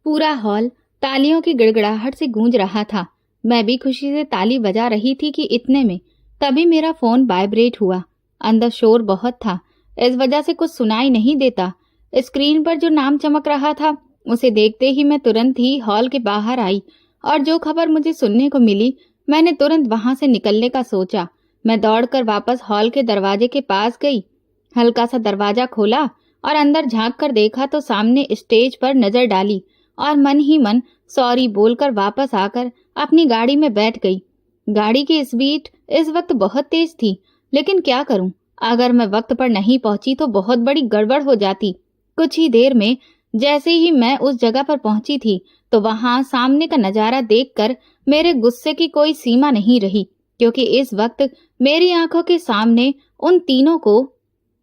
पूरा हॉल तालियों की गिड़गिड़ाहट से गूंज रहा था। मैं भी खुशी से ताली बजा रही थी कि इतने में तभी मेरा फोन वाइब्रेट हुआ। अंदर शोर बहुत था, इस वजह से कुछ सुनाई नहीं देता। स्क्रीन पर जो नाम चमक रहा था उसे देखते ही मैं तुरंत ही हॉल के बाहर आई और जो खबर मुझे सुनने को मिली मैंने तुरंत वहां से निकलने का सोचा। मैं दौड़कर वापस हॉल के दरवाजे के पास गई। हल्का सा दरवाजा खोला और अंदर झांक कर देखा तो सामने स्टेज पर नजर डाली और मन ही मन सॉरी बोलकर वापस आकर अपनी गाड़ी में बैठ गई। गाड़ी की स्पीड इस वक्त बहुत तेज थी, लेकिन क्या करूं, अगर मैं वक्त पर नहीं पहुंची तो बहुत बड़ी गड़बड़ हो जाती। कुछ ही देर में जैसे ही मैं उस जगह पर पहुंची थी तो वहां सामने का नजारा देखकर मेरे गुस्से की कोई सीमा नहीं रही, क्योंकि इस वक्त मेरी आंखों के सामने उन तीनों को,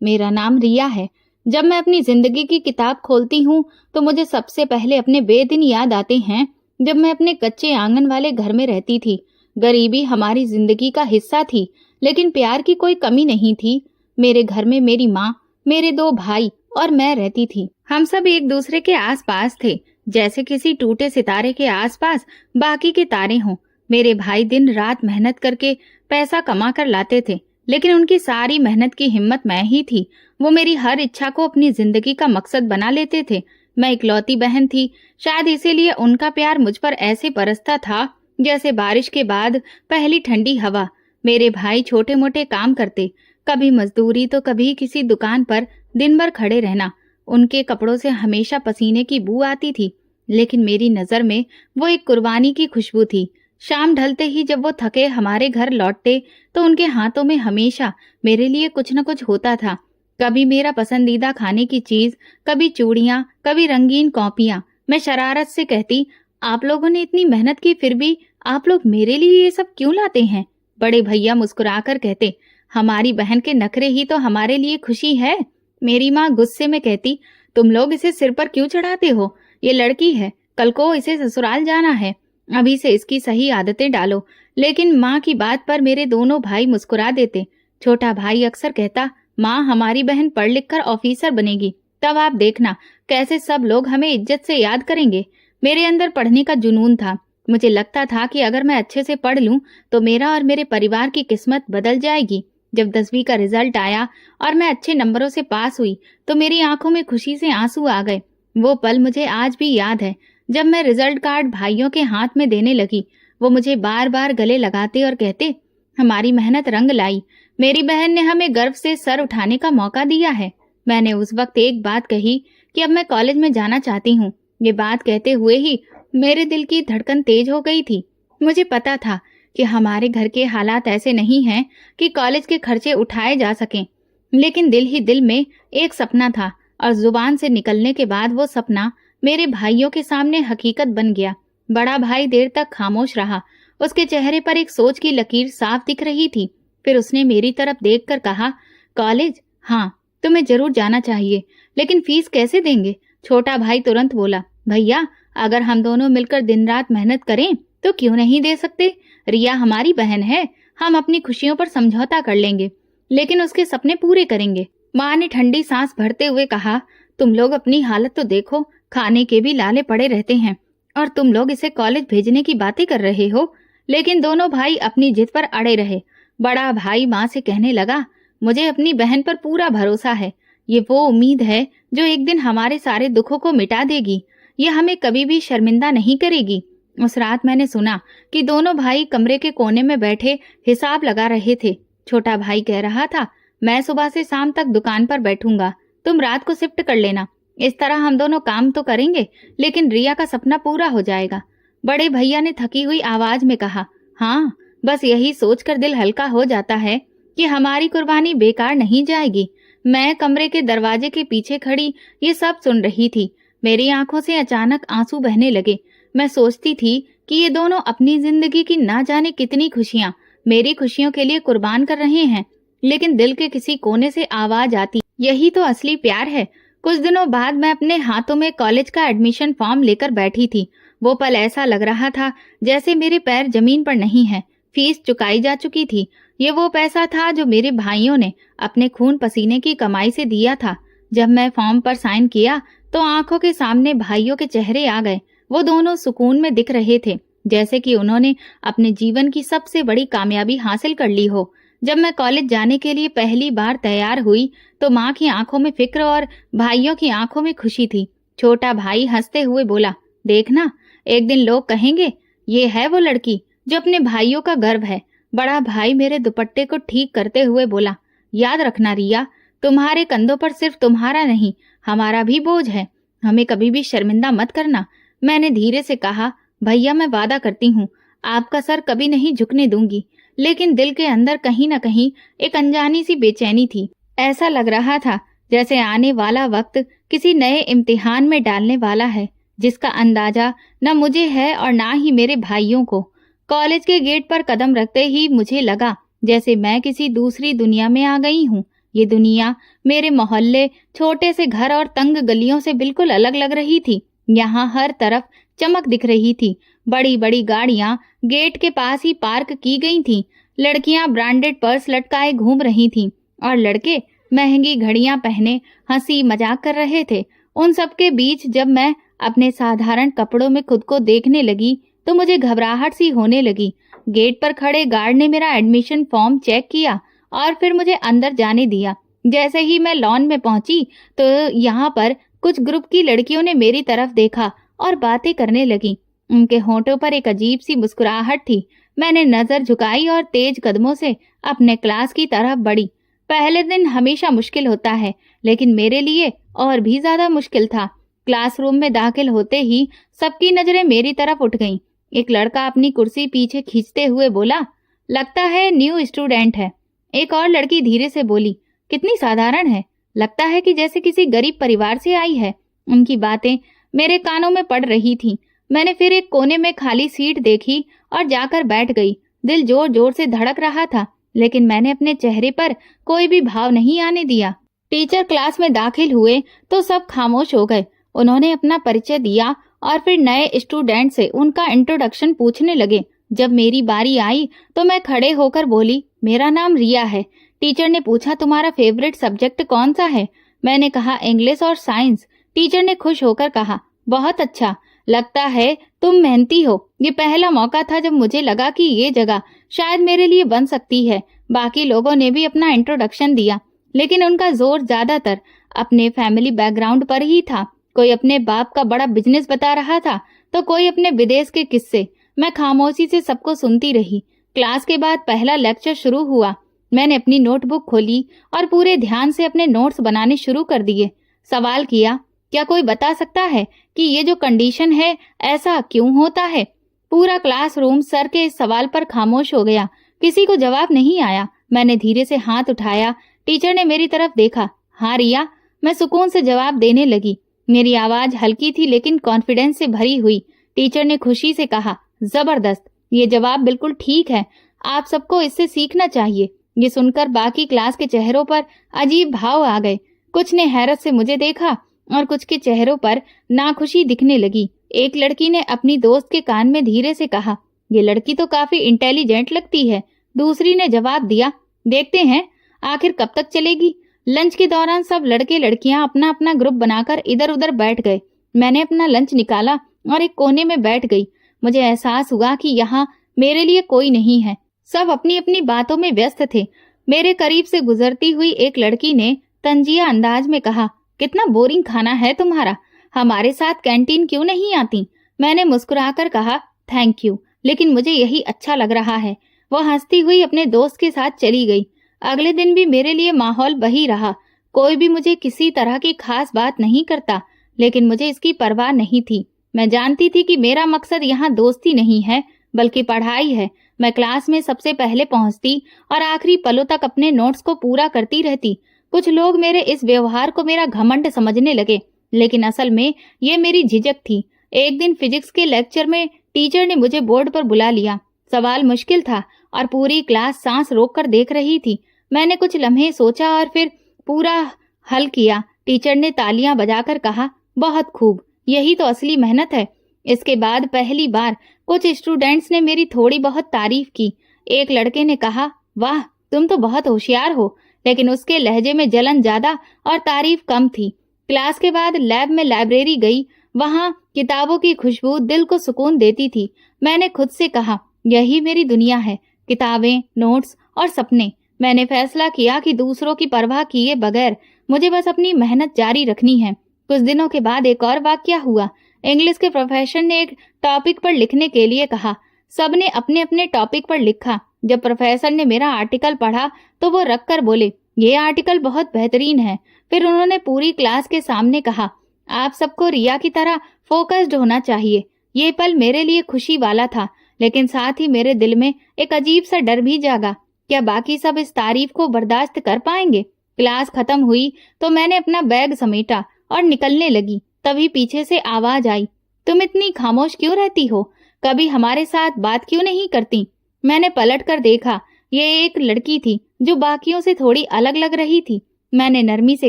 मेरा नाम रिया है। जब मैं अपनी जिंदगी की किताब खोलती हूँ तो मुझे सबसे पहले अपने वे दिन याद आते हैं जब मैं अपने कच्चे आंगन वाले घर में रहती थी। गरीबी हमारी जिंदगी का हिस्सा थी, लेकिन प्यार की कोई कमी नहीं थी। मेरे घर में मेरी माँ, मेरे 2 भाई और मैं रहती थी। हम सब एक दूसरे के आसपास थे, जैसे किसी टूटे सितारे के आसपास बाकी के तारे हों। मेरे भाई दिन रात मेहनत करके पैसा कमा कर लाते थे, लेकिन उनकी सारी मेहनत की हिम्मत मैं ही थी। वो मेरी हर इच्छा को अपनी जिंदगी का मकसद बना लेते थे। मैं इकलौती बहन थी, शायद इसीलिए उनका प्यार मुझ पर ऐसे बरसता था जैसे बारिश के बाद पहली ठंडी हवा। मेरे भाई छोटे मोटे काम करते, कभी मजदूरी तो कभी किसी दुकान पर दिन भर खड़े रहना। उनके कपड़ों से हमेशा पसीने की बू आती थी, लेकिन मेरी नजर में वो एक कुर्बानी की खुशबू थी। शाम ढलते ही जब वो थके हमारे घर लौटते तो उनके हाथों में हमेशा मेरे लिए कुछ न कुछ होता था। कभी मेरा पसंदीदा खाने की चीज, कभी चूड़ियां, कभी रंगीन कॉपियां। मैं शरारत से कहती, आप लोगों ने इतनी मेहनत की फिर भी आप लोग मेरे लिए ये सब क्यों लाते हैं? बड़े भैया मुस्कुराकर कहते, हमारी बहन के नखरे ही तो हमारे लिए खुशी है। मेरी माँ गुस्से में कहती, तुम लोग इसे सिर पर क्यों चढ़ाते हो? ये लड़की है, कल को इसे ससुराल जाना है, अभी से इसकी सही आदतें डालो। लेकिन माँ की बात पर मेरे दोनों भाई मुस्कुरा देते। छोटा भाई अक्सर कहता, माँ हमारी बहन पढ़ लिख कर ऑफिसर बनेगी, तब आप देखना कैसे सब लोग हमें इज्जत से याद करेंगे। मेरे अंदर पढ़ने का जुनून था। मुझे लगता था कि अगर मैं अच्छे से पढ़ लूं तो मेरा और मेरे परिवार की किस्मत बदल जाएगी। जब 10वीं का रिजल्ट आया और मैं अच्छे नंबरों से पास हुई तो मेरी आंखों में खुशी से आंसू आ गए। वो पल मुझे आज भी याद है, जब मैं रिजल्ट कार्ड भाइयों के हाथ में देने लगी। वो मुझे बार बार गले लगाते और कहते, हमारी मेहनत रंग लाई, मेरी बहन ने हमें गर्व से सर उठाने का मौका दिया है। मैंने उस वक्त एक बात कही कि अब मैं कॉलेज में जाना चाहती हूँ। ये बात कहते हुए ही मेरे दिल की धड़कन तेज हो गई थी। मुझे पता था कि हमारे घर के हालात ऐसे नहीं हैं कि कॉलेज के खर्चे उठाए जा सकें, लेकिन दिल ही दिल में एक सपना था और जुबान से निकलने के बाद वो सपना मेरे भाइयों के सामने हकीकत बन गया। बड़ा भाई देर तक खामोश रहा। उसके चेहरे पर एक सोच की लकीर साफ दिख रही थी। फिर उसने मेरी तरफ देखकर कहा, कॉलेज? हाँ, तुम्हें जरूर जाना चाहिए, लेकिन फीस कैसे देंगे? छोटा भाई तुरंत बोला, भैया अगर हम दोनों मिलकर दिन रात मेहनत करें तो क्यों नहीं दे सकते? रिया हमारी बहन है, हम अपनी खुशियों पर समझौता कर लेंगे, लेकिन उसके सपने पूरे करेंगे। माँ ने ठंडी सांस भरते हुए कहा, तुम लोग अपनी हालत तो देखो, खाने के भी लाले पड़े रहते हैं और तुम लोग इसे कॉलेज भेजने की बातें कर रहे हो। लेकिन दोनों भाई अपनी जिद पर अड़े रहे। बड़ा भाई माँ से कहने लगा, मुझे अपनी बहन पर पूरा भरोसा है। ये वो उम्मीद है जो एक दिन हमारे सारे दुखों को मिटा देगी। ये हमें कभी भी शर्मिंदा नहीं करेगी। उस रात मैंने सुना कि दोनों भाई कमरे के कोने में बैठे हिसाब लगा रहे थे। छोटा भाई कह रहा था, मैं सुबह से शाम तक दुकान पर बैठूंगा, तुम रात को शिफ्ट कर लेना। इस तरह हम दोनों काम तो करेंगे, लेकिन रिया का सपना पूरा हो जाएगा। बड़े भैया ने थकी हुई आवाज में कहा, हाँ, बस यही सोचकर दिल हल्का हो जाता है कि हमारी कुर्बानी बेकार नहीं जाएगी। मैं कमरे के दरवाजे के पीछे खड़ी ये सब सुन रही थी। मेरी आंखों से अचानक आंसू बहने लगे। मैं सोचती थी कि ये दोनों अपनी जिंदगी की ना जाने कितनी खुशियां मेरी खुशियों के लिए कुर्बान कर रहे हैं, लेकिन दिल के किसी कोने से आवाज आती, यही तो असली प्यार है। कुछ दिनों बाद मैं अपने हाथों में कॉलेज का एडमिशन फॉर्म लेकर बैठी थी। वो पल ऐसा लग रहा था जैसे मेरे पैर जमीन पर नहीं है। फीस चुकाई जा चुकी थी। ये वो पैसा था जो मेरे भाइयों ने अपने खून पसीने की कमाई से दिया था। जब मैं फॉर्म पर साइन किया तो आंखों के सामने भाइयों के चेहरे आ गए। वो दोनों सुकून में दिख रहे थे, जैसे कि उन्होंने अपने जीवन की सबसे बड़ी कामयाबी हासिल कर ली हो। जब मैं कॉलेज जाने के लिए पहली बार तैयार हुई तो माँ की आंखों में फिक्र और भाइयों की आंखों में खुशी थी। छोटा भाई हंसते हुए बोला, देखना, एक दिन लोग कहेंगे ये है वो लड़की जो अपने भाइयों का गर्व है। बड़ा भाई मेरे दुपट्टे को ठीक करते हुए बोला, याद रखना रिया, तुम्हारे कंधों पर सिर्फ तुम्हारा नहीं, हमारा भी बोझ है। हमें कभी भी शर्मिंदा मत करना। मैंने धीरे से कहा, भैया मैं वादा करती हूँ आपका सर कभी नहीं झुकने दूंगी। लेकिन दिल के अंदर कहीं न कहीं एक अनजानी सी बेचैनी थी। ऐसा लग रहा था जैसे आने वाला वक्त किसी नए इम्तिहान में डालने वाला है, जिसका अंदाजा न मुझे है और ना ही मेरे भाइयों को। कॉलेज के गेट पर कदम रखते ही मुझे लगा जैसे मैं किसी दूसरी दुनिया में आ गई हूँ। ये दुनिया मेरे मोहल्ले, छोटे से घर और तंग गलियों से बिल्कुल अलग लग रही थी। यहाँ हर तरफ चमक दिख रही थी। बड़ी बड़ी गाड़ियां गेट के पास ही पार्क की गई थीं। लड़कियां ब्रांडेड पर्स लटकाए घूम रही थीं और लड़के महंगी घड़ियां पहने हंसी मजाक कर रहे थे। उन सबके बीच जब मैं अपने साधारण कपड़ों में खुद को देखने लगी तो मुझे घबराहट सी होने लगी। गेट पर खड़े गार्ड ने मेरा एडमिशन फॉर्म चेक किया और फिर मुझे अंदर जाने दिया। जैसे ही मैं लॉन में पहुंची तो यहाँ पर कुछ ग्रुप की लड़कियों ने मेरी तरफ देखा और बातें करने लगी। उनके होंठों पर एक अजीब सी मुस्कुराहट थी। मैंने नजर झुकाई और तेज कदमों से अपने क्लास की तरफ बढ़ी। पहले दिन हमेशा मुश्किल होता है, लेकिन मेरे लिए और भी ज्यादा मुश्किल था। क्लासरूम में दाखिल होते ही सबकी नजरें मेरी तरफ उठ गईं। एक लड़का अपनी कुर्सी पीछे खींचते हुए बोला, लगता है न्यू स्टूडेंट है। एक और लड़की धीरे से बोली, कितनी साधारण है, लगता है कि जैसे किसी गरीब परिवार से आई है। उनकी बातें मेरे कानों में पड़ रही थीं। मैंने फिर एक कोने में खाली सीट देखी और जाकर बैठ गई। दिल जोर जोर से धड़क रहा था, लेकिन मैंने अपने चेहरे पर कोई भी भाव नहीं आने दिया। टीचर क्लास में दाखिल हुए तो सब खामोश हो गए। उन्होंने अपना परिचय दिया और फिर नए स्टूडेंट से उनका इंट्रोडक्शन पूछने लगे। जब मेरी बारी आई तो मैं खड़े होकर बोली, मेरा नाम रिया है। टीचर ने पूछा, तुम्हारा फेवरेट सब्जेक्ट कौन सा है? मैंने कहा, इंग्लिश और साइंस। टीचर ने खुश होकर कहा, बहुत अच्छा, लगता है तुम मेहनती हो। ये पहला मौका था जब मुझे लगा कि ये जगह शायद मेरे लिए बन सकती है। बाकी लोगों ने भी अपना इंट्रोडक्शन दिया, लेकिन उनका जोर ज्यादातर अपने फैमिली बैकग्राउंड पर ही था। कोई अपने बाप का बड़ा बिजनेस बता रहा था तो कोई अपने विदेश के किस्से। मैं खामोशी से सबको सुनती रही। क्लास के बाद पहला लेक्चर शुरू हुआ। मैंने अपनी नोटबुक खोली और पूरे ध्यान से अपने नोट्स बनाने शुरू कर दिए। सवाल किया, क्या कोई बता सकता है कि ये जो कंडीशन है ऐसा क्यों होता है? पूरा क्लासरूम सर के इस सवाल पर खामोश हो गया। किसी को जवाब नहीं आया। मैंने धीरे से हाथ उठाया। टीचर ने मेरी तरफ देखा। हाँ रिया, मैं सुकून से जवाब देने लगी। मेरी आवाज हल्की थी लेकिन कॉन्फिडेंस से भरी हुई। टीचर ने खुशी से कहा, जबरदस्त, ये जवाब बिल्कुल ठीक है, आप सबको इससे सीखना चाहिए। ये सुनकर बाकी क्लास के चेहरों पर अजीब भाव आ गए। कुछ ने हैरत से मुझे देखा और कुछ के चेहरों पर नाखुशी दिखने लगी। एक लड़की ने अपनी दोस्त के कान में धीरे से कहा, ये लड़की तो काफी इंटेलिजेंट लगती है। दूसरी ने जवाब दिया, देखते हैं आखिर कब तक चलेगी। लंच के दौरान सब लड़के लड़कियां अपना अपना ग्रुप बनाकर इधर उधर बैठ गए। मैंने अपना लंच निकाला और एक कोने में बैठ गई। मुझे एहसास हुआ कि यहाँ मेरे लिए कोई नहीं है। सब अपनी अपनी बातों में व्यस्त थे। मेरे करीब से गुजरती हुई एक लड़की ने तंजिया अंदाज में कहा, कितना बोरिंग खाना है तुम्हारा, हमारे साथ कैंटीन क्यों नहीं आती? मैंने मुस्कुराकर कहा, थैंक यू, लेकिन मुझे यही अच्छा लग रहा है। वो हंसती हुई अपने दोस्त के साथ चली गई। अगले दिन भी मेरे लिए माहौल वही रहा। कोई भी मुझे किसी तरह की खास बात नहीं करता, लेकिन मुझे इसकी परवाह नहीं थी। मैं जानती थी कि मेरा मकसद यहाँ दोस्ती नहीं है बल्कि पढ़ाई है। मैं क्लास में सबसे पहले पहुंचती और आखिरी पलों तक अपने नोट्स को पूरा करती रहती। कुछ लोग मेरे इस व्यवहार को मेरा घमंड समझने लगे, लेकिन असल में ये मेरी झिझक थी। एक दिन फिजिक्स के लेक्चर में टीचर ने मुझे बोर्ड पर बुला लिया। सवाल मुश्किल था और पूरी क्लास सांस रोककर देख रही थी। मैंने कुछ लम्हे सोचा और फिर पूरा हल किया। टीचर ने तालियां बजाकर कहा, बहुत खूब, यही तो असली मेहनत है। इसके बाद पहली बार कुछ स्टूडेंट्स ने मेरी थोड़ी बहुत तारीफ की। एक लड़के ने कहा, वाह तुम तो बहुत होशियार हो, लेकिन उसके लहजे में जलन ज्यादा और तारीफ कम थी। क्लास के बाद लैब में लाइब्रेरी गई। वहां किताबों की खुशबू दिल को सुकून देती थी। मैंने खुद से कहा, यही मेरी दुनिया है, किताबें, नोट्स और सपने। मैंने फैसला किया कि दूसरों की परवाह किए बगैर मुझे बस अपनी मेहनत जारी रखनी है। कुछ दिनों के बाद एक और वाकया हुआ। इंग्लिश के प्रोफेसर ने एक टॉपिक पर लिखने के लिए कहा। सबने अपने अपने टॉपिक पर लिखा। जब प्रोफेसर ने मेरा आर्टिकल पढ़ा तो वो रख कर बोले, ये आर्टिकल बहुत बेहतरीन है। फिर उन्होंने पूरी क्लास के सामने कहा, आप सबको रिया की तरह फोकस्ड होना चाहिए। ये पल मेरे लिए खुशी वाला था, लेकिन साथ ही मेरे दिल में एक अजीब सा डर भी जागा। क्या बाकी सब इस तारीफ को बर्दाश्त कर पाएंगे? क्लास खत्म हुई तो मैंने अपना बैग समेटा और निकलने लगी। तभी पीछे से आवाज आई, तुम इतनी खामोश क्यों रहती हो? कभी हमारे साथ बात क्यों नहीं करती? मैंने पलट कर देखा। ये एक लड़की थी जो बाकियों से थोड़ी अलग लग रही थी। मैंने नरमी से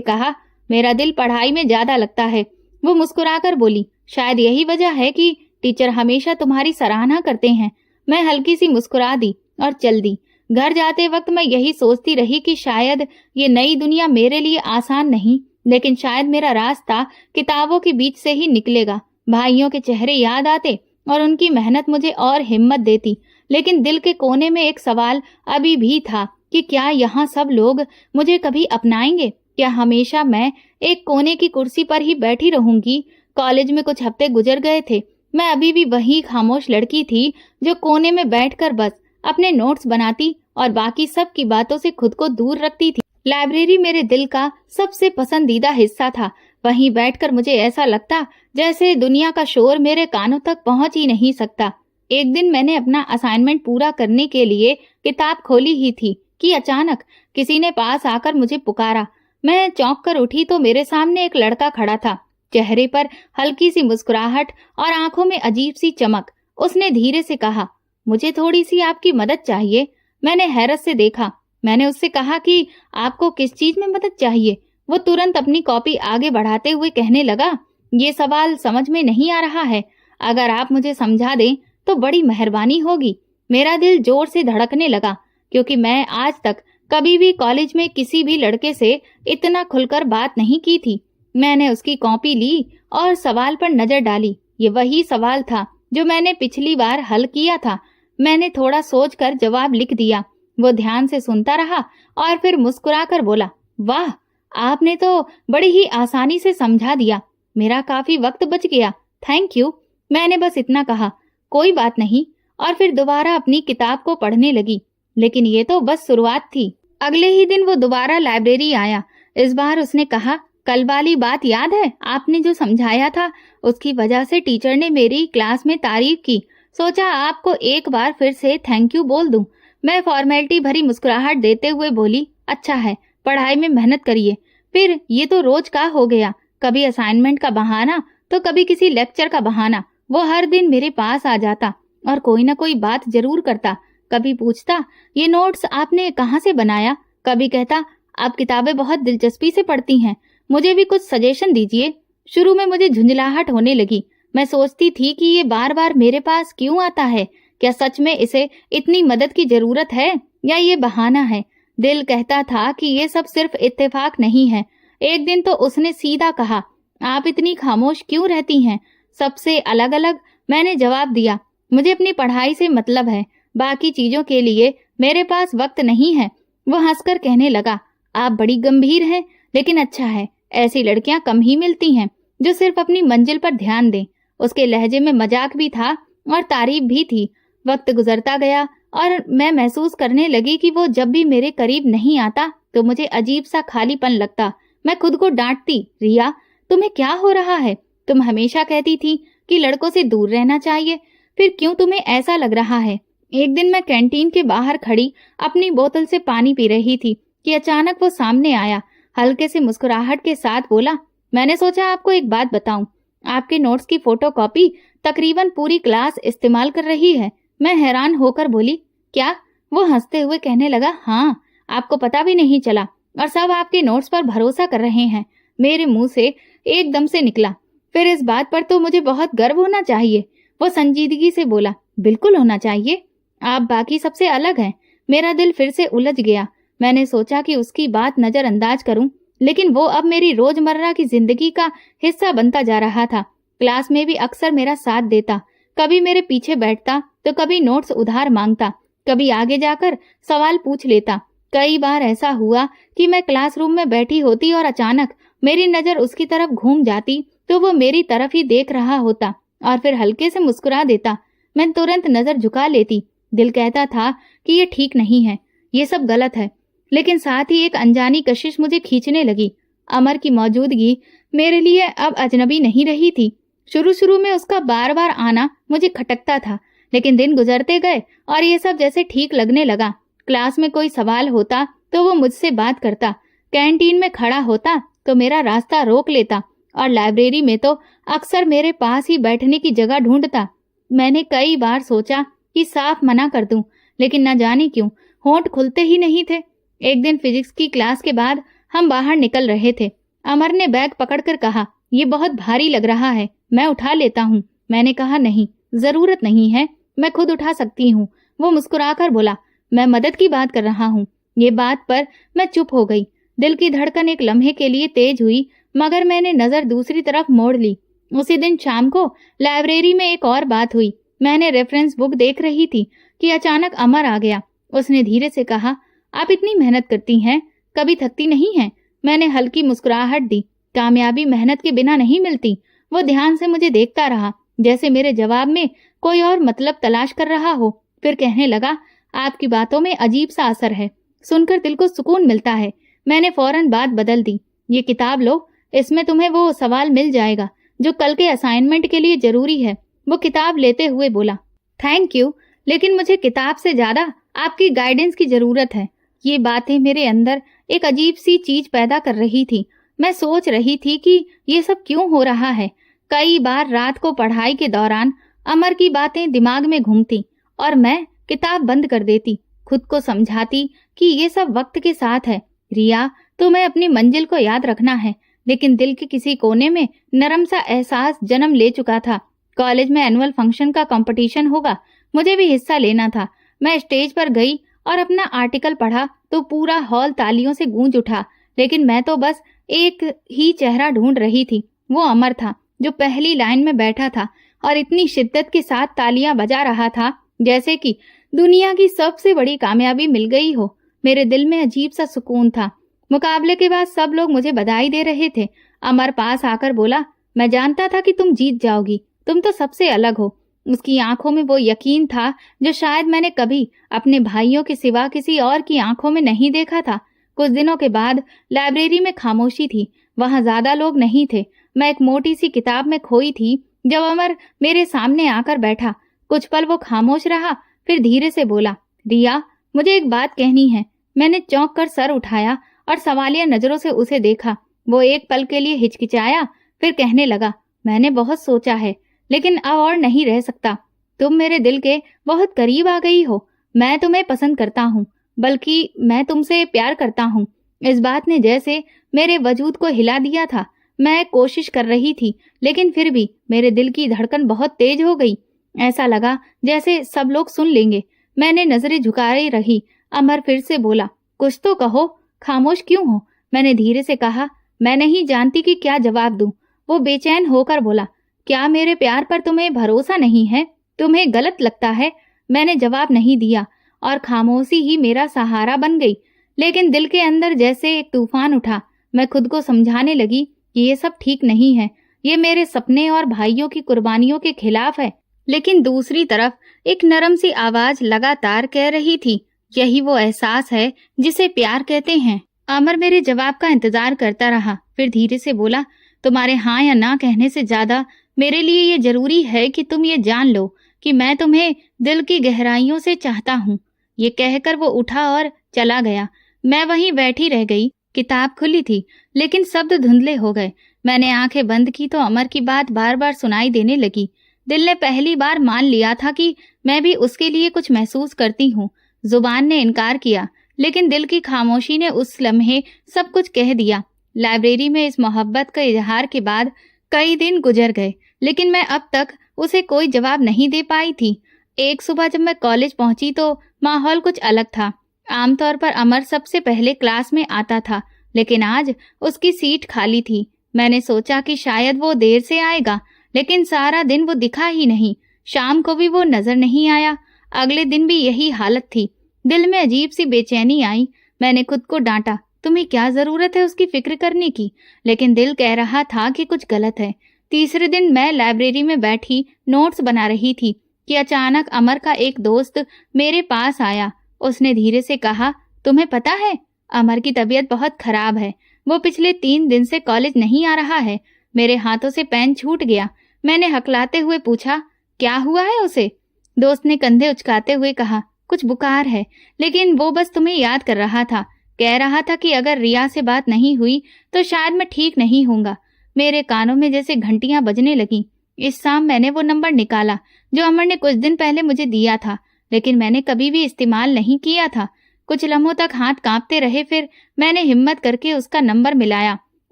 कहा, मेरा दिल पढ़ाई में ज्यादा लगता है। वो मुस्कुराकर बोली, शायद यही वजह है कि टीचर हमेशा तुम्हारी सराहना करते हैं। मैं हल्की सी मुस्कुरा दी और चल दी। घर जाते वक्त मैं यही सोचती रही कि शायद ये नई दुनिया मेरे लिए आसान नहीं, लेकिन शायद मेरा रास्ता किताबों के बीच से ही निकलेगा। भाइयों के चेहरे याद आते और उनकी मेहनत मुझे और हिम्मत देती। लेकिन दिल के कोने में एक सवाल अभी भी था कि क्या यहाँ सब लोग मुझे कभी अपनाएंगे? क्या हमेशा मैं एक कोने की कुर्सी पर ही बैठी रहूंगी? कॉलेज में कुछ हफ्ते गुजर गए थे। मैं अभी भी वही खामोश लड़की थी जो कोने में बैठकर बस अपने नोट्स बनाती और बाकी सब की बातों से खुद को दूर रखती थी। लाइब्रेरी मेरे दिल का सबसे पसंदीदा हिस्सा था। वहीं बैठकर मुझे ऐसा लगता जैसे दुनिया का शोर मेरे कानों तक पहुंच ही नहीं सकता। एक दिन मैंने अपना असाइनमेंट पूरा करने के लिए किताब खोली ही थी कि अचानक किसी ने पास आकर मुझे पुकारा। मैं चौंक कर उठी तो मेरे सामने एक लड़का खड़ा था। चेहरे पर हल्की सी मुस्कुराहट और आंखों में अजीब सी चमक। उसने धीरे से कहा, मुझे थोड़ी सी आपकी मदद चाहिए। मैंने हैरत से देखा। मैंने उससे कहा कि आपको किस चीज में मदद चाहिए? वो तुरंत अपनी कॉपी आगे बढ़ाते हुए कहने लगा, ये सवाल समझ में नहीं आ रहा है। अगर आप मुझे समझा दें तो बड़ी मेहरबानी होगी। मेरा दिल जोर से धड़कने लगा, क्योंकि मैं आज तक कभी भी कॉलेज में किसी भी लड़के से इतना खुलकर बात नहीं की थी। मैंने उसकी कॉपी ली और सवाल पर नजर डाली। ये वही सवाल था जो मैंने पिछली बार हल किया था। मैंने थोड़ा सोचकर जवाब लिख दिया। वो ध्यान से सुनता रहा और फिर मुस्कुराकर बोला, वाह, आपने तो बड़ी ही आसानी से समझा दिया। मेरा काफी वक्त बच गया। Thank you. मैंने बस इतना कहा, कोई बात नहीं, और फिर दोबारा अपनी किताब को पढ़ने लगी। लेकिन ये तो बस शुरुआत थी। अगले ही दिन वो दोबारा लाइब्रेरी आया। इस बार उसने कहा, कल वाली बात याद है? आपने जो समझाया था उसकी वजह से टीचर ने मेरी क्लास में तारीफ की। सोचा आपको एक बार फिर से थैंक यू बोल दूं। मैं फॉर्मेलिटी भरी मुस्कुराहट देते हुए बोली, अच्छा है, पढ़ाई में मेहनत करिए। फिर ये तो रोज का हो गया, कभी असाइनमेंट का बहाना तो कभी किसी लेक्चर का बहाना। वो हर दिन मेरे पास आ जाता और कोई ना कोई बात जरूर करता। कभी पूछता, ये नोट्स आपने कहाँ से बनाया? कभी कहता, आप किताबें बहुत दिलचस्पी से पढ़ती हैं, मुझे भी कुछ सजेशन दीजिए। शुरू में मुझे झुंझलाहट होने लगी। मैं सोचती थी कि ये बार बार मेरे पास क्यों आता है? क्या सच में इसे इतनी मदद की जरूरत है या ये बहाना है? दिल कहता था कि ये सब सिर्फ इत्तेफाक नहीं है। एक दिन तो उसने सीधा कहा, आप इतनी खामोश क्यों रहती हैं? सबसे अलग अलग। मैंने जवाब दिया, मुझे अपनी पढ़ाई से मतलब है, बाकी चीजों के लिए मेरे पास वक्त नहीं है। वो हंसकर कहने लगा, आप बड़ी गंभीर हैं, लेकिन अच्छा है, ऐसी लड़कियां कम ही मिलती हैं जो सिर्फ अपनी मंजिल पर ध्यान दें। उसके लहजे में मजाक भी था और तारीफ भी थी। वक्त गुजरता गया और मैं महसूस करने लगी कि वो जब भी मेरे करीब नहीं आता तो मुझे अजीब सा खालीपन लगता। मैं खुद को डांटती, रिया, तुम्हें क्या हो रहा है? तुम हमेशा कहती थी कि लड़कों से दूर रहना चाहिए, फिर क्यों तुम्हें ऐसा लग रहा है? एक दिन मैं कैंटीन के बाहर खड़ी अपनी बोतल से पानी पी रही थी कि अचानक वो सामने आया। हल्के से मुस्कुराहट के साथ बोला, मैंने सोचा आपको एक बात बताऊं। आपके नोट्स की फोटोकॉपी तकरीबन पूरी क्लास इस्तेमाल कर रही है। मैं हैरान होकर बोली, क्या? वो हंसते हुए कहने लगा, हाँ, आपको पता भी नहीं चला और सब आपके नोट्स पर भरोसा कर रहे हैं। मेरे मुंह से एकदम से निकला, फिर इस बात पर तो मुझे बहुत गर्व होना चाहिए। वो संजीदगी से बोला, बिल्कुल होना चाहिए, आप बाकी सबसे अलग हैं। मेरा दिल फिर से उलझ गया। मैंने सोचा कि उसकी बात नजरअंदाज करूं, लेकिन वो अब मेरी रोजमर्रा की जिंदगी का हिस्सा बनता जा रहा था। क्लास में भी अक्सर मेरा साथ देता, कभी मेरे पीछे बैठता तो कभी नोट्स उधार मांगता, कभी आगे जाकर सवाल पूछ लेता। कई बार ऐसा हुआ कि मैं क्लासरूम में बैठी होती और अचानक मेरी नजर उसकी तरफ घूम जाती तो वो मेरी तरफ ही देख रहा होता और फिर हल्के से मुस्कुरा देता। मैं तुरंत नजर झुका लेती। दिल कहता था कि ये ठीक नहीं है, ये सब गलत है, लेकिन साथ ही एक अनजानी कशिश मुझे खींचने लगी। अमर की मौजूदगी मेरे लिए अब अजनबी नहीं रही थी। शुरू शुरू में उसका बार बार आना मुझे खटकता था, लेकिन दिन गुजरते गए और ये सब जैसे ठीक लगने लगा। क्लास में कोई सवाल होता तो वो मुझसे बात करता, कैंटीन में खड़ा होता तो मेरा रास्ता रोक लेता और लाइब्रेरी में तो अक्सर मेरे पास ही बैठने की जगह ढूंढता। मैंने कई बार सोचा कि साफ मना कर दूं, लेकिन न जाने क्यों होंठ खुलते ही नहीं थे। एक दिन फिजिक्स की क्लास के बाद हम बाहर निकल रहे थे। अमर ने बैग पकड़कर कहा, ये बहुत भारी लग रहा है, मैं उठा लेता हूँ। मैंने कहा, नहीं, जरूरत नहीं है, मैं खुद उठा सकती हूँ। वो मुस्कुराकर बोला, मैं मदद की बात कर रहा हूँ। ये बात पर मैं चुप हो गई। दिल की धड़कन एक लम्हे के लिए तेज हुई, मगर मैंने नजर दूसरी तरफ मोड़ ली। उसी दिन शाम को लाइब्रेरी में एक और बात हुई। मैंने रेफरेंस बुक देख रही थी कि अचानक अमर आ गया। उसने धीरे से कहा, आप इतनी मेहनत करती हैं, कभी थकती नहीं हैं? मैंने हल्की मुस्कुराहट दी। कामयाबी मेहनत के बिना नहीं मिलती। वो ध्यान से मुझे देखता रहा, जैसे मेरे जवाब में कोई और मतलब तलाश कर रहा हो। फिर कहने लगा, आपकी बातों में अजीब सा असर है, सुनकर दिल को सुकून मिलता है। मैंने फौरन बात बदल दी, ये किताब लो, इसमें तुम्हें वो सवाल मिल जाएगा जो कल के असाइनमेंट के लिए जरूरी है। वो किताब लेते हुए बोला, थैंक यू, लेकिन मुझे किताब से ज्यादा आपकी गाइडेंस की जरूरत है। ये बातें मेरे अंदर एक अजीब सी चीज पैदा कर रही थी। मैं सोच रही थी कि ये सब क्यों हो रहा है। कई बार रात को पढ़ाई के दौरान अमर की बातें दिमाग में घूमती और मैं किताब बंद कर देती, खुद को समझाती कि ये सब वक्त के साथ है। रिया, तुम्हें अपनी मंजिल को याद रखना है। लेकिन दिल के किसी कोने में नरम सा एहसास जन्म ले चुका था। कॉलेज में एनुअल फंक्शन का कंपटीशन होगा, मुझे भी हिस्सा लेना था। मैं स्टेज पर गई और अपना आर्टिकल पढ़ा तो पूरा हॉल तालियों से गूंज उठा। लेकिन मैं तो बस एक ही चेहरा ढूंढ रही थी। वो अमर था, जो पहली लाइन में बैठा था और इतनी शिद्दत के साथ तालियां बजा रहा था जैसे कि दुनिया की सबसे बड़ी कामयाबी मिल गई हो। मेरे दिल में अजीब सा सुकून था। मुकाबले के बाद सब लोग मुझे बधाई दे रहे थे। अमर पास आकर बोला, मैं जानता था कि तुम जीत जाओगी, तुम तो सबसे अलग हो। उसकी आंखों में वो यकीन था जो शायद मैंने कभी अपने भाइयों के सिवा किसी और की आंखों में नहीं देखा था। कुछ दिनों के बाद लाइब्रेरी में खामोशी थी, वहां ज्यादा लोग नहीं थे। मैं एक मोटी सी किताब में खोई थी जब अमर मेरे सामने आकर बैठा। कुछ पल वो खामोश रहा, फिर धीरे से बोला, रिया, मुझे एक बात कहनी है। मैंने चौंक कर सर उठाया और सवालिया नजरों से उसे देखा। वो एक पल के लिए हिचकिचाया, फिर कहने लगा, मैंने बहुत सोचा है, लेकिन अब और नहीं रह सकता। तुम मेरे दिल के बहुत करीब आ गई हो। मैं तुम्हें पसंद करता हूँ, बल्कि मैं तुमसे प्यार करता हूँ। इस बात ने जैसे मेरे वजूद को हिला दिया था। मैं कोशिश कर रही थी, लेकिन फिर भी मेरे दिल की धड़कन बहुत तेज हो गई। ऐसा लगा जैसे सब लोग सुन लेंगे। मैंने नजरें झुकाए रही। अमर फिर से बोला, कुछ तो कहो, खामोश क्यों हो? मैंने धीरे से कहा, मैं नहीं जानती कि क्या जवाब दूं। वो बेचैन होकर बोला, क्या मेरे प्यार पर तुम्हें भरोसा नहीं है? तुम्हें गलत लगता है? मैंने जवाब नहीं दिया और खामोशी ही मेरा सहारा बन गई। लेकिन दिल के अंदर जैसे एक तूफान उठा। मैं खुद को समझाने लगी कि ये सब ठीक नहीं है, ये मेरे सपने और भाइयों की कुर्बानियों के खिलाफ है। लेकिन दूसरी तरफ एक नरम सी आवाज लगातार कह रही थी, यही वो एहसास है जिसे प्यार कहते हैं। अमर मेरे जवाब का इंतजार करता रहा, फिर धीरे से बोला, तुम्हारे हाँ या ना कहने से ज्यादा मेरे लिए ये जरूरी है कि तुम ये जान लो कि मैं तुम्हें दिल की गहराइयों से चाहता हूँ। ये कहकर वो उठा और चला गया। मैं वहीं बैठी रह गई। किताब खुली थी, लेकिन शब्द धुंधले हो गए। मैंने आंखें बंद की तो अमर की बात बार बार सुनाई देने लगी। दिल ने पहली बार मान लिया था कि मैं भी उसके लिए कुछ महसूस करती हूँ। जुबान ने इनकार किया, लेकिन दिल की खामोशी ने उस लम्हे सब कुछ कह दिया। लाइब्रेरी में इस मोहब्बत का इजहार के बाद कई दिन गुजर गए, लेकिन मैं अब तक उसे कोई जवाब नहीं दे पाई थी। एक सुबह जब मैं कॉलेज पहुंची तो माहौल कुछ अलग था। आमतौर पर अमर सबसे पहले क्लास में आता था। लेकिन आज उसकी सीट खाली थी। मैंने सोचा कि शायद वो देर से आएगा, लेकिन सारा दिन वो दिखा ही नहीं। शाम को भी वो नजर नहीं आया। अगले दिन भी यही हालत थी। दिल में अजीब सी बेचैनी आई। मैंने खुद को डांटा, तुम्हें क्या जरूरत है उसकी फिक्र करने की, लेकिन दिल कह रहा था कि कुछ गलत है। तीसरे दिन मैं लाइब्रेरी में बैठी नोट्स बना रही थी कि अचानक अमर का एक दोस्त मेरे पास आया। उसने धीरे से कहा, तुम्हें पता है अमर की तबीयत बहुत खराब है। वो पिछले 3 दिन से कॉलेज नहीं आ रहा है। मेरे हाथों से पेन छूट गया। मैंने हकलाते हुए पूछा, क्या हुआ है उसे? दोस्त ने कंधे उचकाते हुए कहा, कुछ बुखार है, लेकिन वो बस तुम्हें याद कर रहा था। कह रहा था कि अगर रिया से बात नहीं हुई तो शायद मैं ठीक नहीं होऊंगा। मेरे कानों में जैसे घंटियां बजने लगी। इस शाम मैंने वो नंबर निकाला जो अमर ने कुछ दिन पहले मुझे दिया था, लेकिन मैंने कभी भी इस्तेमाल नहीं किया था। कुछ लम्हों तक हाथ कांपते रहे, फिर मैंने हिम्मत करके उसका नंबर मिलाया।